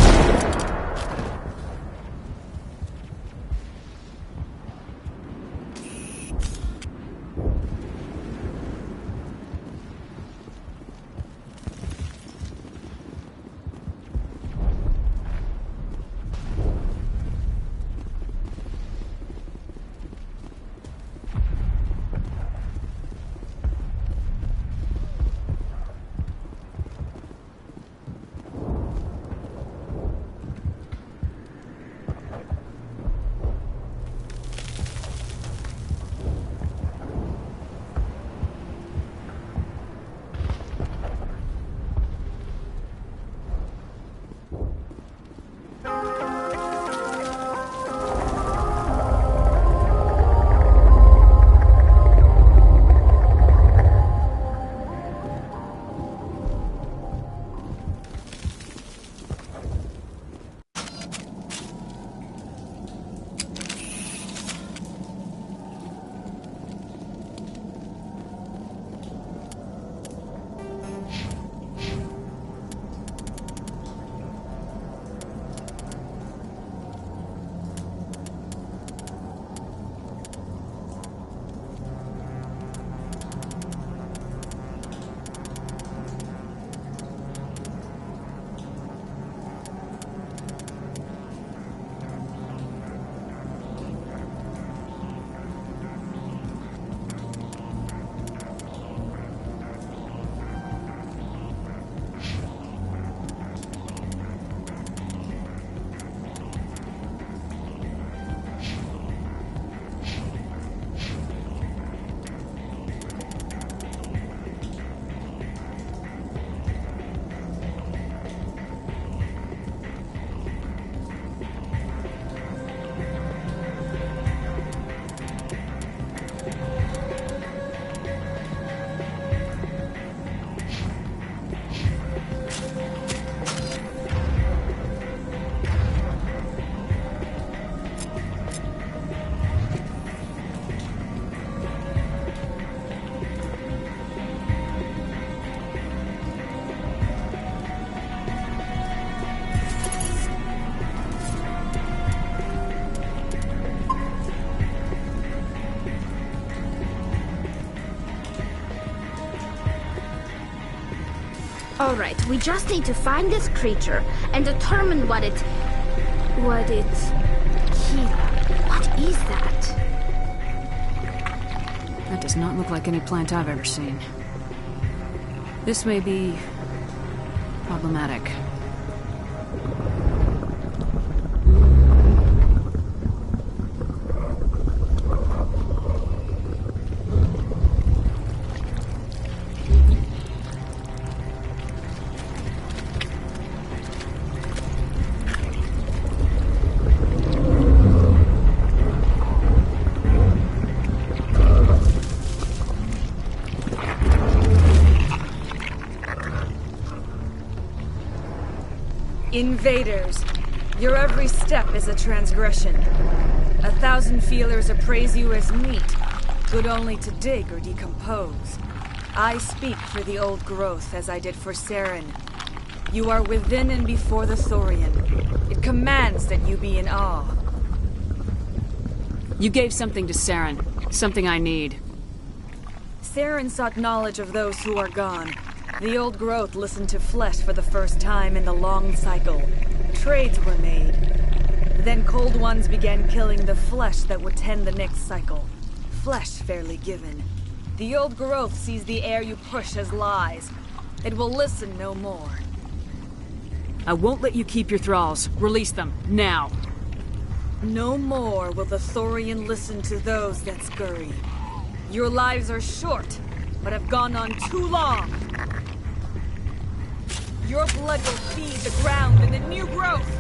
Speaker 6: Alright, we just need to find this creature and determine what is that?
Speaker 3: That does not look like any plant I've ever seen. This may be problematic.
Speaker 17: Invaders, your every step is a transgression. 1,000 feelers appraise you as meat, good only to dig or decompose. I speak for the old growth as I did for Saren. You are within and before the Thorian. It commands that you be in awe.
Speaker 3: You gave something to Saren, something I need.
Speaker 17: Saren sought knowledge of those who are gone. The old growth listened to flesh for the first time in the long cycle. Trades were made. Then cold ones began killing the flesh that would tend the next cycle. Flesh fairly given. The old growth sees the air you push as lies. It will listen no more.
Speaker 3: I won't let you keep your thralls. Release them, now.
Speaker 17: No more will the Thorian listen to those that scurry. Your lives are short, but have gone on too long. Your blood will feed the ground and the new growth.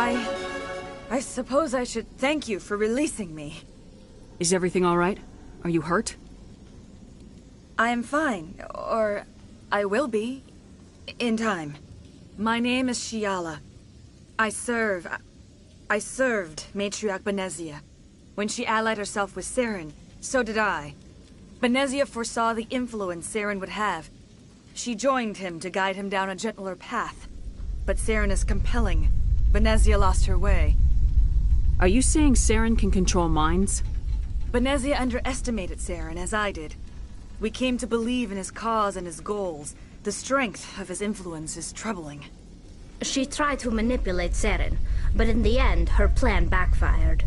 Speaker 17: I suppose I should thank you for releasing me.
Speaker 3: Is everything all right? Are you hurt?
Speaker 17: I am fine, or I will be, in time. My name is Shiala. I served Matriarch Benezia. When she allied herself with Saren, so did I. Benezia foresaw the influence Saren would have. She joined him to guide him down a gentler path. But Saren is compelling. Benezia lost her way.
Speaker 3: Are you saying Saren can control minds?
Speaker 17: Benezia underestimated Saren, as I did. We came to believe in his cause and his goals. The strength of his influence is troubling.
Speaker 6: She tried to manipulate Saren, but in the end, her plan backfired.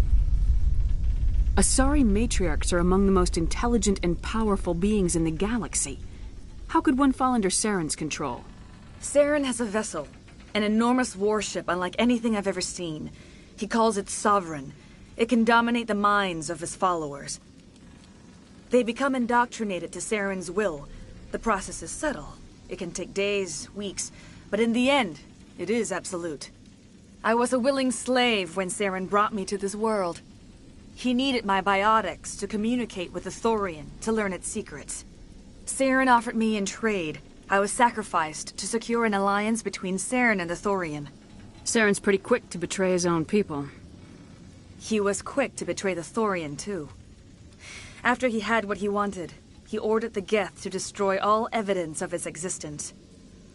Speaker 3: Asari matriarchs are among the most intelligent and powerful beings in the galaxy. How could one fall under Saren's control?
Speaker 17: Saren has a vessel, an enormous warship unlike anything I've ever seen. He calls it Sovereign. It can dominate the minds of his followers. They become indoctrinated to Saren's will. The process is subtle. It can take days, weeks, but in the end, it is absolute. I was a willing slave when Saren brought me to this world. He needed my biotics to communicate with the Thorian, to learn its secrets. Saren offered me in trade. I was sacrificed to secure an alliance between Saren and the Thorian.
Speaker 3: Saren's pretty quick to betray his own people.
Speaker 17: He was quick to betray the Thorian, too. After he had what he wanted, he ordered the Geth to destroy all evidence of its existence.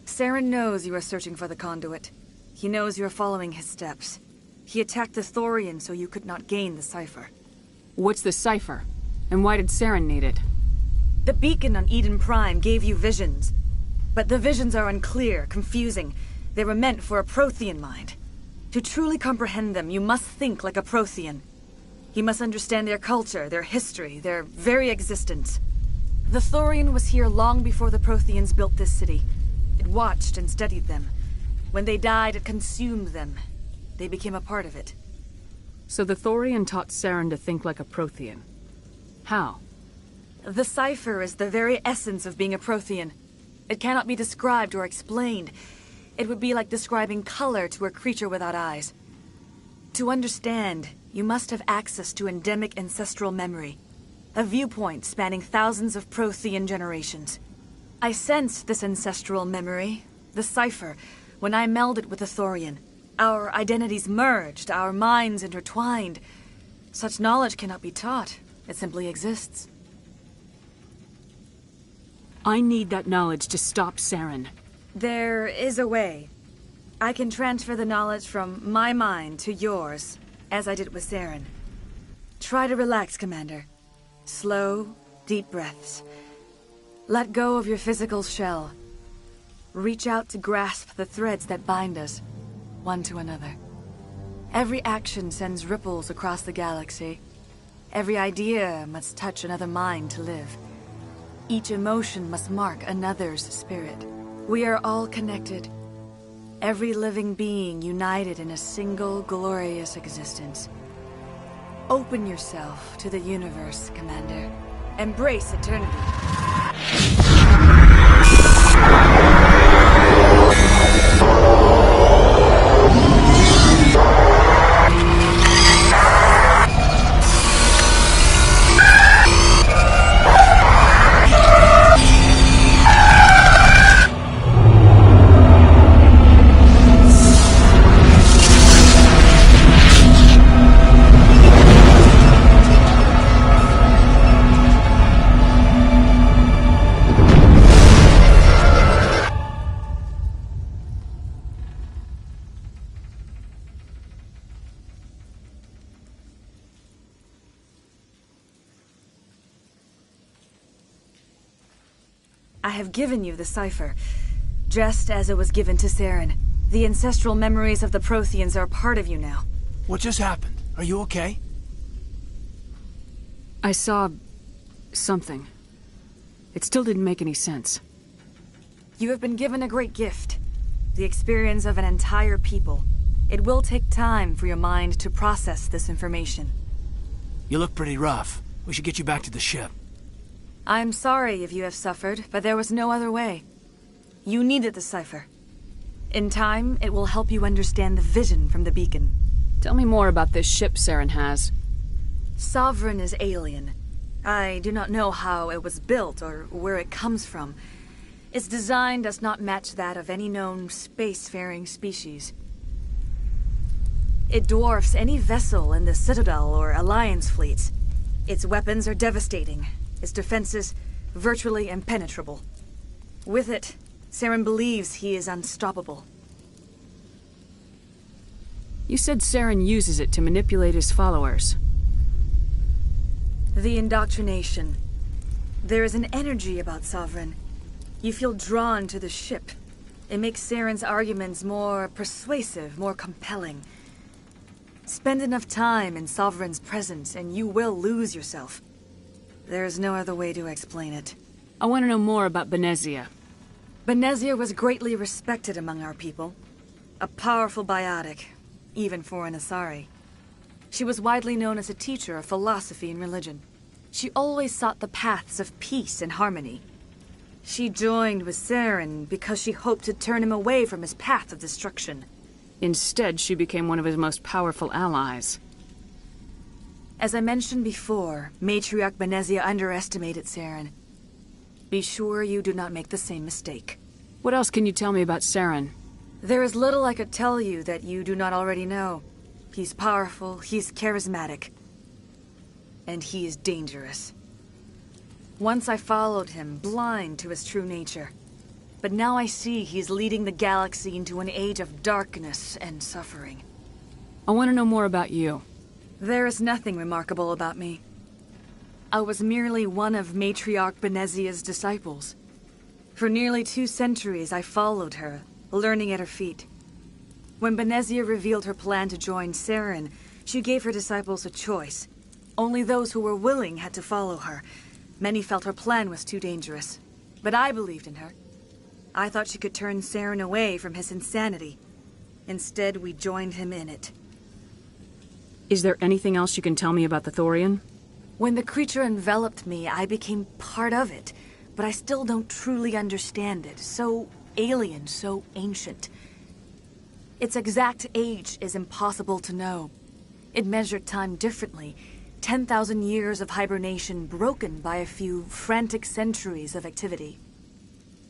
Speaker 17: Saren knows you are searching for the conduit. He knows you are following his steps. He attacked the Thorian so you could not gain the cipher.
Speaker 3: What's the cipher? And why did Saren need it?
Speaker 17: The beacon on Eden Prime gave you visions. But the visions are unclear, confusing. They were meant for a Prothean mind. To truly comprehend them, you must think like a Prothean. You must understand their culture, their history, their very existence. The Thorian was here long before the Protheans built this city. It watched and studied them. When they died, it consumed them. They became a part of it.
Speaker 3: So the Thorian taught Saren to think like a Prothean. How?
Speaker 17: The cipher is the very essence of being a Prothean. It cannot be described or explained. It would be like describing color to a creature without eyes. To understand, you must have access to endemic ancestral memory. A viewpoint spanning thousands of Prothean generations. I sensed this ancestral memory, the cipher, when I melded with the Thorian. Our identities merged, our minds intertwined. Such knowledge cannot be taught. It simply exists.
Speaker 3: I need that knowledge to stop Saren.
Speaker 17: There is a way. I can transfer the knowledge from my mind to yours, as I did with Saren. Try to relax, Commander. Slow, deep breaths. Let go of your physical shell. Reach out to grasp the threads that bind us, one to another. Every action sends ripples across the galaxy. Every idea must touch another mind to live. Each emotion must mark another's spirit. We are all connected. Every living being united in a single glorious existence. Open yourself to the universe, Commander. Embrace eternity. I have given you the cipher, just as it was given to Saren. The ancestral memories of the Protheans are a part of you now.
Speaker 8: What just happened? Are you okay?
Speaker 3: I saw something. It still didn't make any sense.
Speaker 17: You have been given a great gift. The experience of an entire people. It will take time for your mind to process this information.
Speaker 8: You look pretty rough. We should get you back to the ship.
Speaker 17: I'm sorry if you have suffered, but there was no other way. You needed the cipher. In time, it will help you understand the vision from the beacon.
Speaker 3: Tell me more about this ship Saren has.
Speaker 17: Sovereign is alien. I do not know how it was built or where it comes from. Its design does not match that of any known spacefaring species. It dwarfs any vessel in the Citadel or Alliance fleets. Its weapons are devastating. Its defenses virtually impenetrable. With it, Saren believes he is unstoppable.
Speaker 3: You said Saren uses it to manipulate his followers.
Speaker 17: The indoctrination. There is an energy about Sovereign. You feel drawn to the ship. It makes Saren's arguments more persuasive, more compelling. Spend enough time in Sovereign's presence and you will lose yourself. There is no other way to explain it.
Speaker 3: I want to know more about Benezia.
Speaker 17: Benezia was greatly respected among our people. A powerful biotic, even for an Asari. She was widely known as a teacher of philosophy and religion. She always sought the paths of peace and harmony. She joined with Saren because she hoped to turn him away from his path of destruction.
Speaker 3: Instead, she became one of his most powerful allies.
Speaker 17: As I mentioned before, Matriarch Benezia underestimated Saren. Be sure you do not make the same mistake.
Speaker 3: What else can you tell me about Saren?
Speaker 17: There is little I could tell you that you do not already know. He's powerful, he's charismatic, and he is dangerous. Once I followed him, blind to his true nature. But now I see he's leading the galaxy into an age of darkness and suffering.
Speaker 3: I want to know more about you.
Speaker 17: There is nothing remarkable about me. I was merely one of Matriarch Benezia's disciples. For nearly 2 centuries I followed her, learning at her feet. When Benezia revealed her plan to join Saren, she gave her disciples a choice. Only those who were willing had to follow her. Many felt her plan was too dangerous. But I believed in her. I thought she could turn Saren away from his insanity. Instead, we joined him in it.
Speaker 3: Is there anything else you can tell me about the Thorian?
Speaker 17: When the creature enveloped me, I became part of it. But I still don't truly understand it. So alien, so ancient. Its exact age is impossible to know. It measured time differently. 10,000 years of hibernation broken by a few frantic centuries of activity.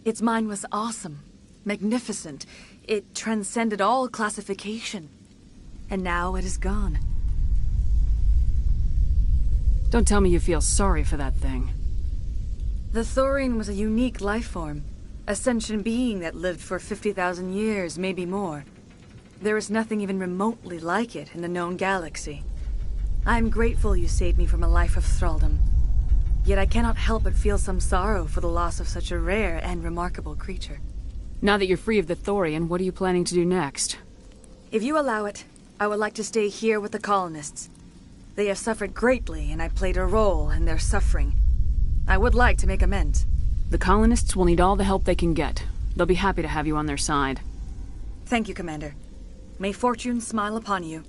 Speaker 17: Its mind was awesome, magnificent. It transcended all classification. And now it is gone.
Speaker 3: Don't tell me you feel sorry for that thing.
Speaker 17: The Thorian was a unique life form. A sentient being that lived for 50,000 years, maybe more. There is nothing even remotely like it in the known galaxy. I am grateful you saved me from a life of thraldom. Yet I cannot help but feel some sorrow for the loss of such a rare and remarkable creature.
Speaker 3: Now that you're free of the Thorian, what are you planning to do next?
Speaker 17: If you allow it, I would like to stay here with the colonists. They have suffered greatly, and I played a role in their suffering. I would like to make amends.
Speaker 3: The colonists will need all the help they can get. They'll be happy to have you on their side.
Speaker 17: Thank you, Commander. May fortune smile upon you.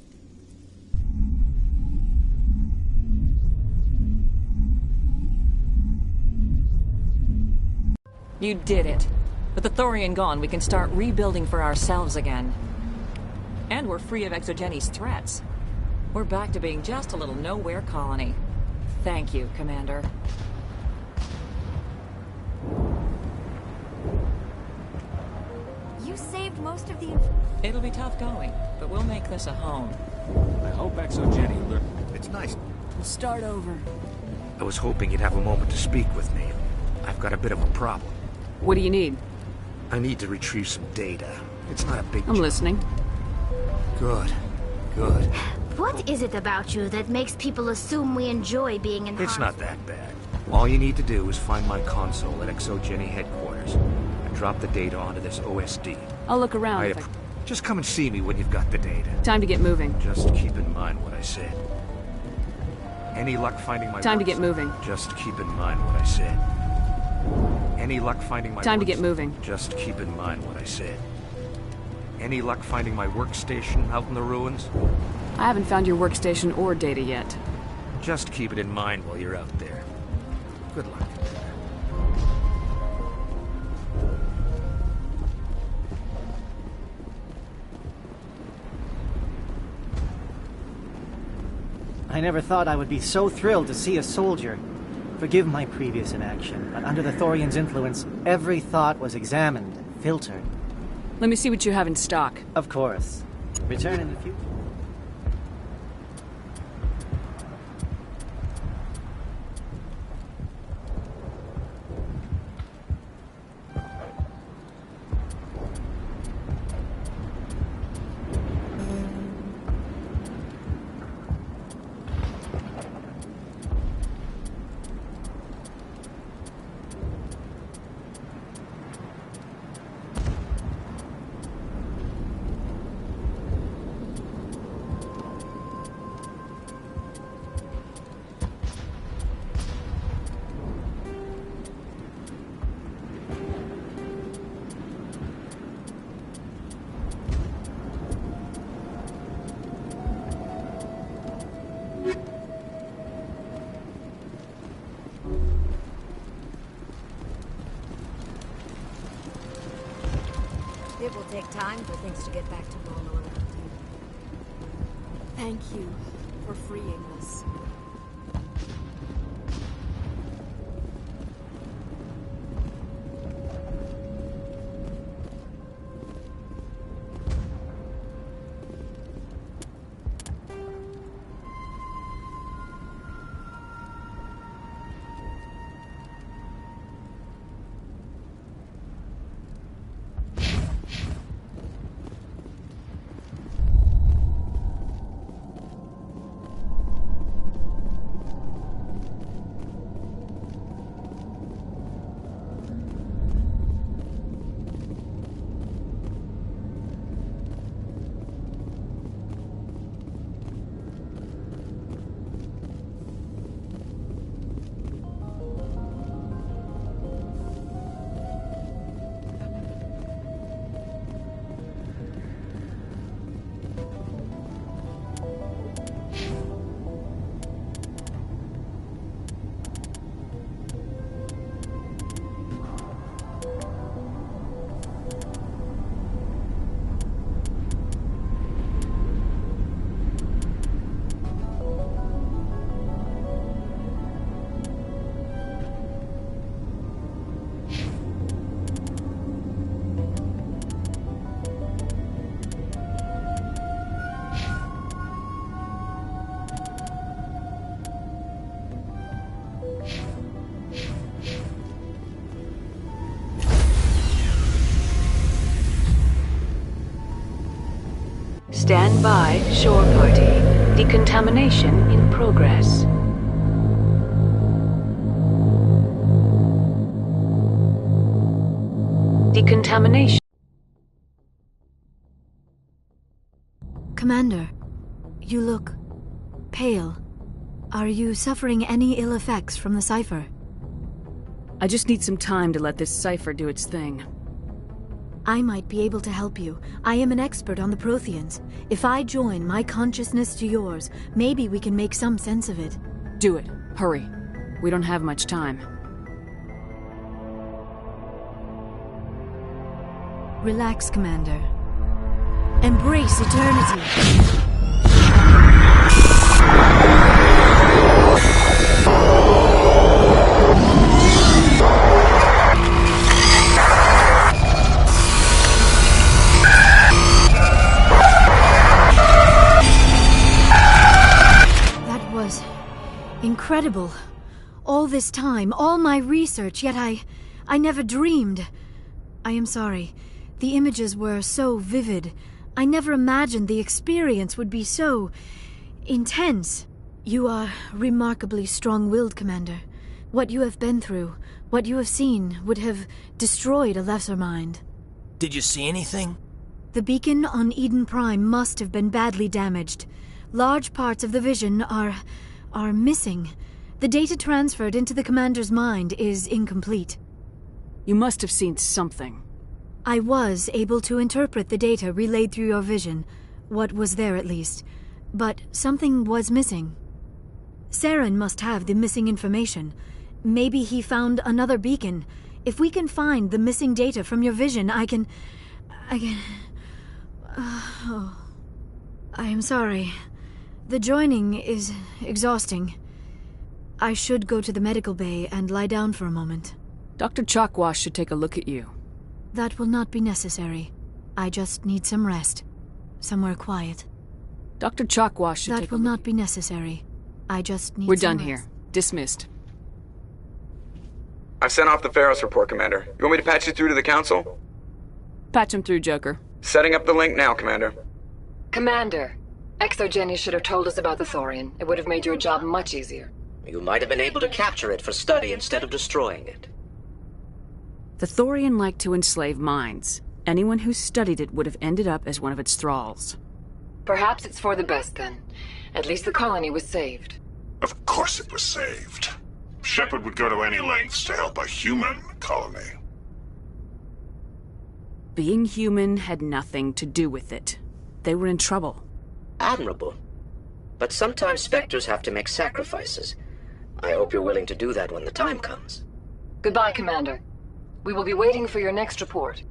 Speaker 9: You did it. With the Thorian gone, we can start rebuilding for ourselves again. And we're free of Exogeni's threats. We're back to being just a little nowhere colony. Thank you, Commander.
Speaker 5: You saved most of the...
Speaker 9: It'll be tough going, but we'll make this a home.
Speaker 4: I hope Exogeni learned.
Speaker 10: It's nice.
Speaker 11: We'll start over.
Speaker 2: I was hoping you'd have a moment to speak with me. I've got a bit of a problem.
Speaker 3: What do you need?
Speaker 2: I need to retrieve some data. It's not a big
Speaker 3: I'm
Speaker 2: job.
Speaker 3: listening.
Speaker 2: Good. Good.
Speaker 6: What is it about you that makes people assume we enjoy being in
Speaker 2: It's
Speaker 6: harm's
Speaker 2: not that bad. All you need to do is find my console at Exogeni headquarters and drop the data onto this OSD.
Speaker 3: I'll look around.
Speaker 2: Just come and see me when you've got the data.
Speaker 3: Time to get moving.
Speaker 2: Just keep in mind what I said. Any luck finding my
Speaker 3: Time to get moving.
Speaker 2: Just keep in mind what I said. Any luck finding my
Speaker 3: Time to get moving.
Speaker 2: Just keep in mind what I said. Any luck finding my workstation out in the ruins?
Speaker 3: I haven't found your workstation or data yet.
Speaker 2: Just keep it in mind while you're out there. Good luck.
Speaker 13: I never thought I would be so thrilled to see a soldier. Forgive my previous inaction, but under the Thorian's influence, every thought was examined and filtered.
Speaker 3: Let me see what you have in stock.
Speaker 13: Of course. Return in the future.
Speaker 18: It will take time for things to get back to normal around here.
Speaker 11: Thank you for freeing us.
Speaker 3: Stand by, shore party. Decontamination in progress. Decontamination.
Speaker 6: Commander, you look pale. Are you suffering any ill effects from the cipher?
Speaker 3: I just need some time to let this cipher do its thing.
Speaker 6: I might be able to help you. I am an expert on the Protheans. If I join my consciousness to yours, maybe we can make some sense of it.
Speaker 3: Do it. Hurry. We don't have much time.
Speaker 6: Relax, Commander. Embrace eternity. Incredible. All this time, all my research, yet I never dreamed. I am sorry. The images were so vivid. I never imagined the experience would be so intense. You are remarkably strong-willed, Commander. What you have been through, what you have seen, would have destroyed a lesser mind.
Speaker 8: Did you see anything?
Speaker 6: The beacon on Eden Prime must have been badly damaged. Large parts of the vision are missing. The data transferred into the Commander's mind is incomplete.
Speaker 3: You must have seen something.
Speaker 6: I was able to interpret the data relayed through your vision, what was there at least, but something was missing. Saren must have the missing information. Maybe he found another beacon. If we can find the missing data from your vision, I can... I am sorry. The joining is exhausting. I should go to the medical bay and lie down for a moment.
Speaker 3: Dr. Chalkwash should take a look at you.
Speaker 6: That will not be necessary. I just need some rest. Somewhere quiet.
Speaker 3: Dr. Chalkwash should take a look.
Speaker 6: That will not be necessary. I just need
Speaker 3: We're
Speaker 6: some
Speaker 3: done
Speaker 6: rest.
Speaker 3: here. Dismissed.
Speaker 16: I've sent off the Pharos report, Commander. You want me to patch you through to the Council?
Speaker 3: Patch him through, Joker.
Speaker 16: Setting up the link now, Commander.
Speaker 19: Commander, Exogeny should have told us about the Thorian. It would have made your job much easier.
Speaker 2: You might have been able to capture it for study instead of destroying it.
Speaker 3: The Thorian liked to enslave minds. Anyone who studied it would have ended up as one of its thralls.
Speaker 19: Perhaps it's for the best then. At least the colony was saved.
Speaker 14: Of course it was saved. Shepard would go to any lengths to help a human colony.
Speaker 3: Being human had nothing to do with it. They were in trouble.
Speaker 2: Admirable. But sometimes Spectres have to make sacrifices. I hope you're willing to do that when the time comes.
Speaker 19: Goodbye, Commander. We will be waiting for your next report.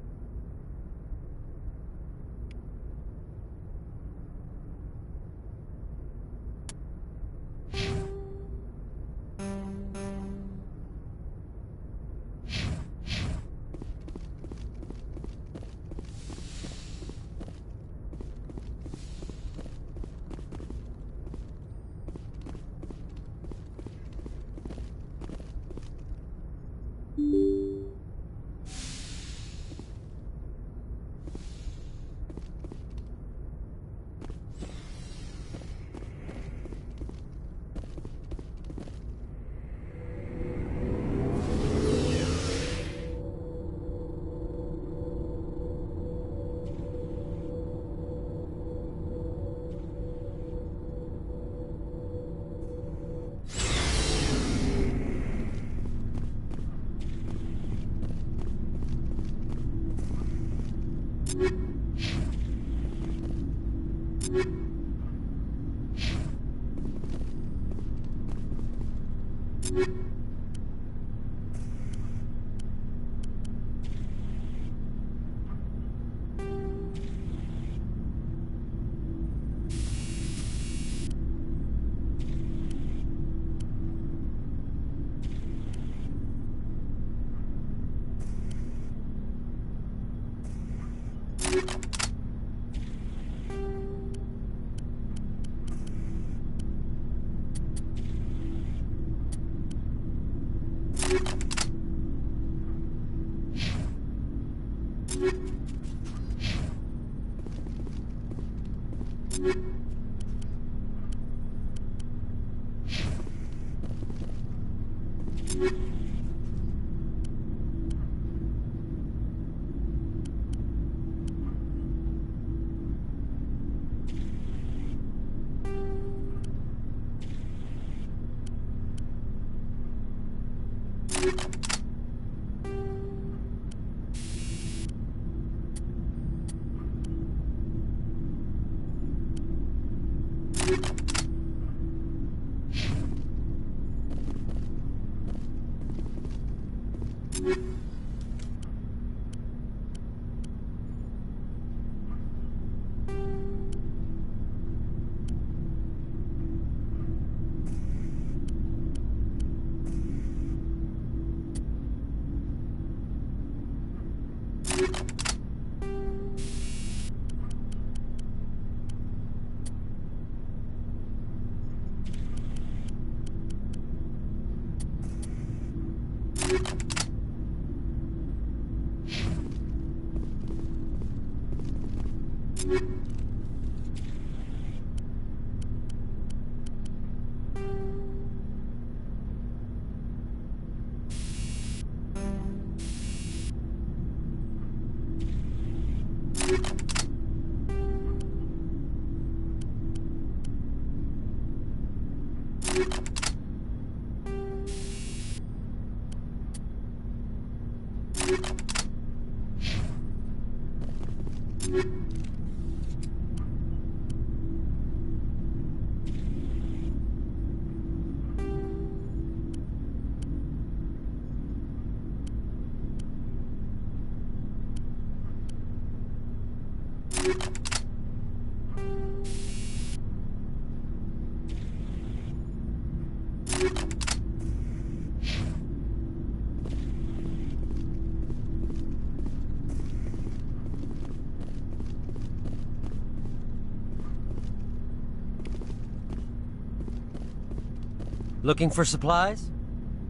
Speaker 20: Looking for supplies?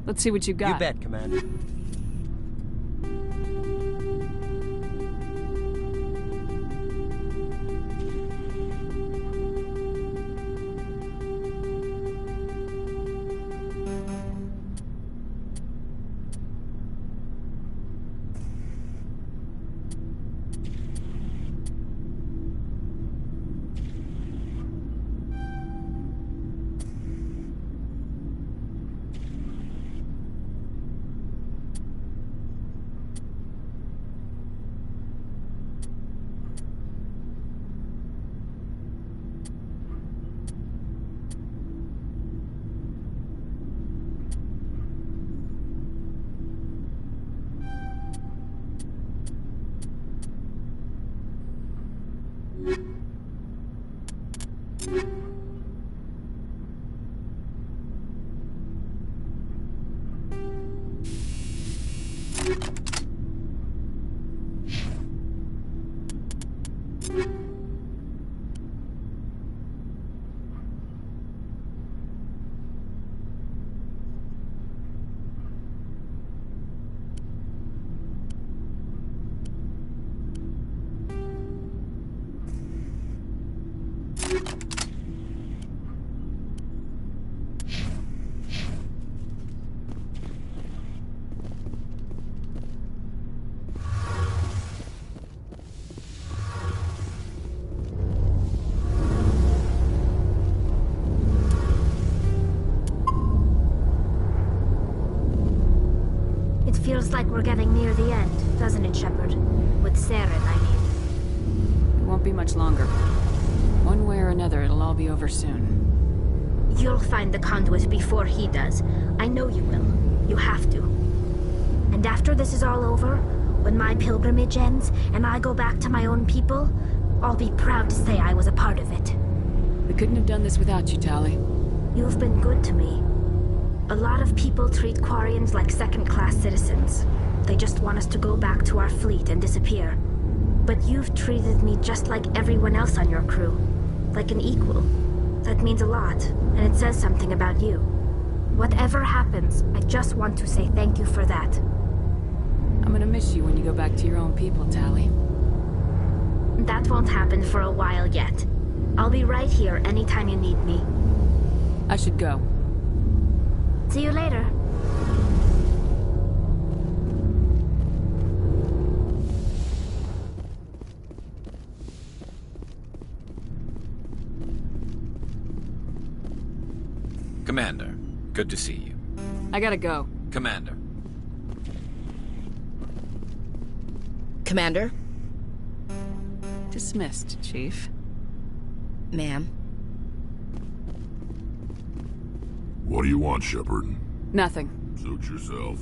Speaker 3: Let's see what you got.
Speaker 20: You bet, Commander.
Speaker 21: Feels like we're getting near the end, doesn't it, Shepard? With Saren, I mean.
Speaker 3: It won't be much longer. One way or another, it'll all be over soon.
Speaker 21: You'll find the conduit before he does. I know you will. You have to. And after this is all over, when my pilgrimage ends, and I go back to my own people, I'll be proud to say I was a part of it.
Speaker 3: We couldn't have done this without you, Tali.
Speaker 21: You've been good to me. A lot of people treat Quarians like second-class citizens. They just want us to go back to our fleet and disappear. But you've treated me just like everyone else on your crew. Like an equal. That means a lot, and it says something about you. Whatever happens, I just want to say thank you for that.
Speaker 3: I'm gonna miss you when you go back to your own people, Tali.
Speaker 21: That won't happen for a while yet. I'll be right here anytime you need me.
Speaker 3: I should go.
Speaker 21: See you later.
Speaker 12: Commander, good to see you.
Speaker 3: I gotta go.
Speaker 12: Commander.
Speaker 22: Commander?
Speaker 3: Dismissed, Chief.
Speaker 22: Ma'am?
Speaker 14: What do you want, Shepard?
Speaker 3: Nothing.
Speaker 14: Suit yourself.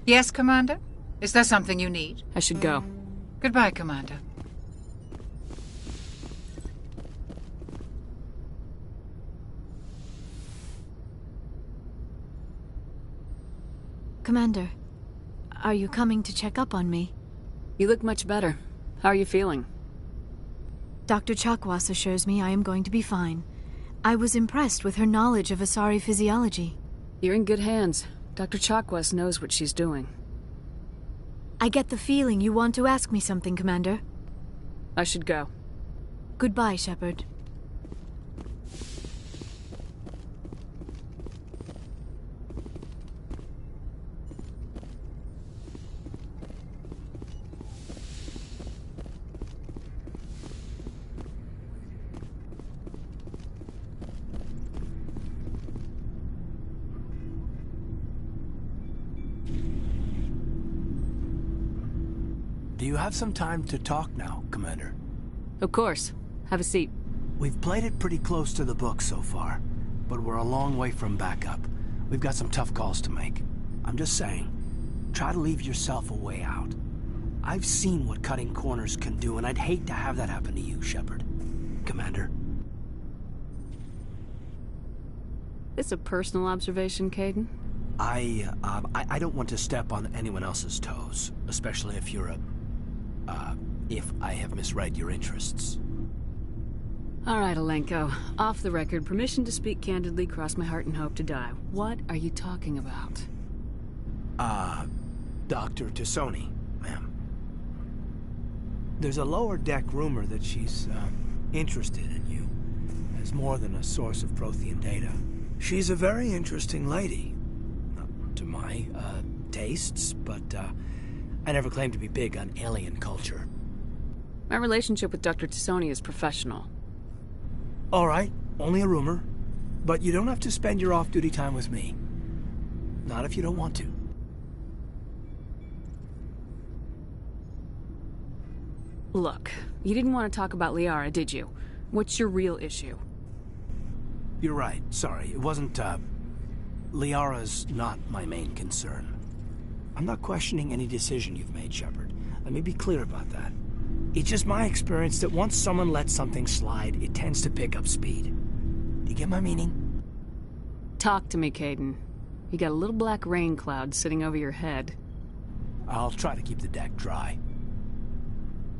Speaker 1: Yes, Commander? Is there something you need?
Speaker 3: I should go.
Speaker 1: Goodbye, Commander.
Speaker 6: Commander, are you coming to check up on me?
Speaker 3: You look much better. How are you feeling?
Speaker 6: Dr. Chakwas assures me I am going to be fine. I was impressed with her knowledge of Asari physiology.
Speaker 3: You're in good hands. Dr. Chakwas knows what she's doing.
Speaker 6: I get the feeling you want to ask me something, Commander.
Speaker 3: I should go.
Speaker 6: Goodbye, Shepard.
Speaker 8: Do you have some time to talk now, Commander?
Speaker 3: Of course. Have a seat.
Speaker 8: We've played it pretty close to the book so far, but we're a long way from backup. We've got some tough calls to make. I'm just saying, try to leave yourself a way out. I've seen what cutting corners can do, and I'd hate to have that happen to you, Shepard. Commander.
Speaker 3: This a personal observation, Kaidan?
Speaker 8: I don't want to step on anyone else's toes, especially if you're if I have misread your interests.
Speaker 3: All right, Alenko. Off the record, permission to speak candidly, cross my heart and hope to die. What are you talking about?
Speaker 8: Dr. T'Soni, ma'am. There's a lower deck rumor that she's, interested in you as more than a source of Prothean data. She's a very interesting lady. Not to my, tastes, but, I never claimed to be big on alien culture.
Speaker 3: My relationship with Dr. T'Soni is professional.
Speaker 8: All right, only a rumor. But you don't have to spend your off-duty time with me. Not if you don't want to.
Speaker 3: Look, you didn't want to talk about Liara, did you? What's your real issue?
Speaker 8: You're right, sorry. It wasn't, Liara's not my main concern. I'm not questioning any decision you've made, Shepard. Let me be clear about that. It's just my experience that once someone lets something slide, it tends to pick up speed. Do you get my meaning?
Speaker 3: Talk to me, Kaidan. You got a little black rain cloud sitting over your head.
Speaker 8: I'll try to keep the deck dry.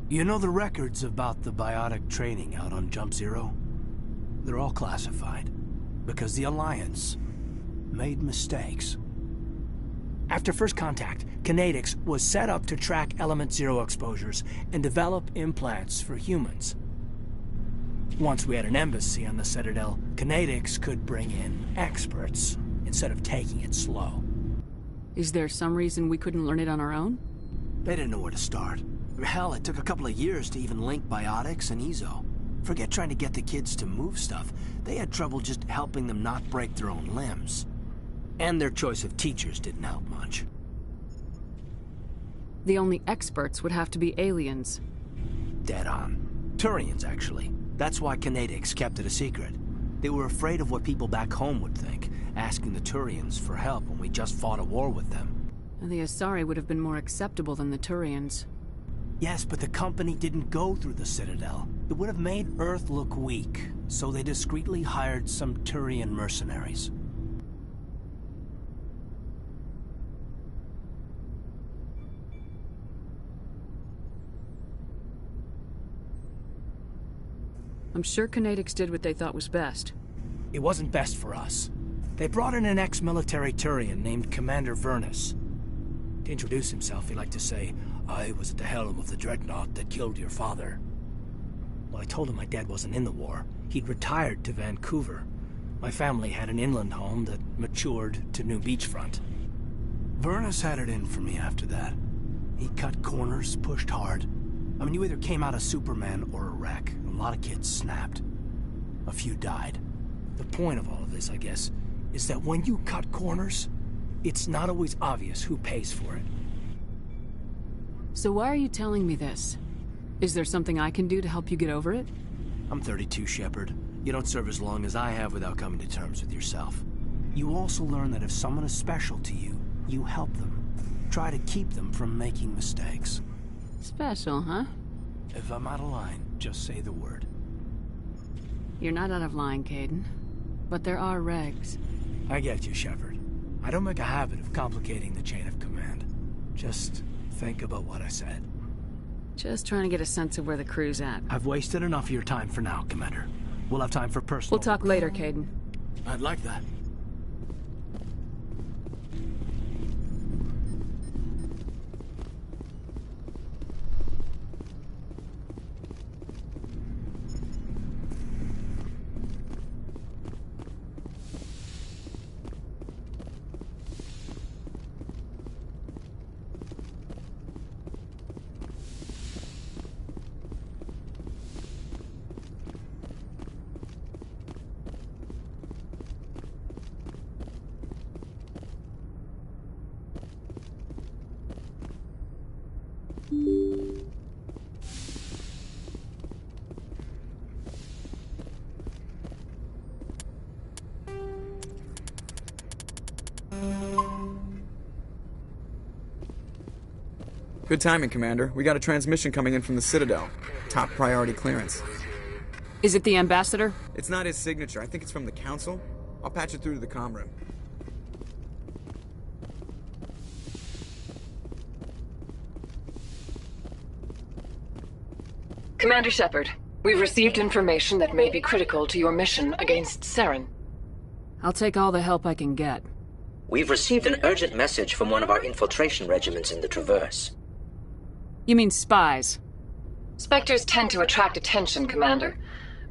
Speaker 8: You know the records about the biotic training out on Jump Zero? They're all classified, because the Alliance made mistakes. After first contact, Kinetics was set up to track Element Zero exposures and develop implants for humans. Once we had an embassy on the Citadel, Kinetics could bring in experts instead of taking it slow.
Speaker 3: Is there some reason we couldn't learn it on our own?
Speaker 8: They didn't know where to start. Hell, it took a couple of years to even link biotics and Ezo. Forget trying to get the kids to move stuff. They had trouble just helping them not break their own limbs. And their choice of teachers didn't help much.
Speaker 3: The only experts would have to be aliens.
Speaker 8: Dead on. Turians, actually. That's why Kinetics kept it a secret. They were afraid of what people back home would think, asking the Turians for help when we just fought a war with them.
Speaker 3: And the Asari would have been more acceptable than the Turians.
Speaker 8: Yes, but the company didn't go through the Citadel. It would have made Earth look weak, so they discreetly hired some Turian mercenaries.
Speaker 3: I'm sure Kinetics did what they thought was best.
Speaker 8: It wasn't best for us. They brought in an ex-military Turian named Commander Vernus. To introduce himself, he liked to say, "I was at the helm of the dreadnought that killed your father." Well, I told him my dad wasn't in the war. He'd retired to Vancouver. My family had an inland home that matured to New Beachfront. Vernus had it in for me after that. He cut corners, pushed hard. I mean, you either came out a Superman or a wreck. A lot of kids snapped. A few died. The point of all of this, I guess, is that when you cut corners, it's not always obvious who pays for it.
Speaker 3: So why are you telling me this? Is there something I can do to help you get over it?
Speaker 8: I'm 32, Shepard. You don't serve as long as I have without coming to terms with yourself. You also learn that if someone is special to you, you help them. Try to keep them from making mistakes.
Speaker 3: Special, huh?
Speaker 8: If I'm out of line, just say the word.
Speaker 3: You're not out of line, Kaidan. But there are regs.
Speaker 8: I get you, Shepard. I don't make a habit of complicating the chain of command. Just think about what I said.
Speaker 3: Just trying to get a sense of where the crew's at.
Speaker 8: I've wasted enough of your time for now, Commander. We'll have time for personal...
Speaker 3: We'll talk later, Kaidan.
Speaker 8: I'd like that.
Speaker 15: Good timing, Commander. We got a transmission coming in from the Citadel. Top priority clearance.
Speaker 3: Is it the Ambassador?
Speaker 15: It's not his signature. I think it's from the Council. I'll patch it through to the comm room.
Speaker 19: Commander Shepard, we've received information that may be critical to your mission against Saren.
Speaker 3: I'll take all the help I can get.
Speaker 2: We've received an urgent message from one of our infiltration regiments in the Traverse.
Speaker 3: You mean spies?
Speaker 19: Spectres tend to attract attention, Commander,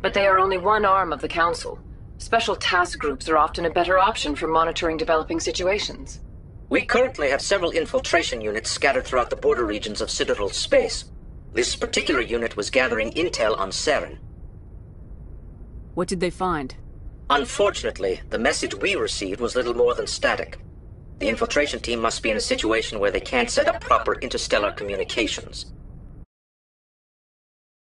Speaker 19: but they are only one arm of the Council. Special task groups are often a better option for monitoring developing situations. We currently have several infiltration units scattered throughout the border regions of Citadel space. This particular unit was gathering intel on Saren.
Speaker 3: What did they find?
Speaker 2: Unfortunately, the message we received was little more than static. The infiltration team must be in a situation where they can't set up proper interstellar communications.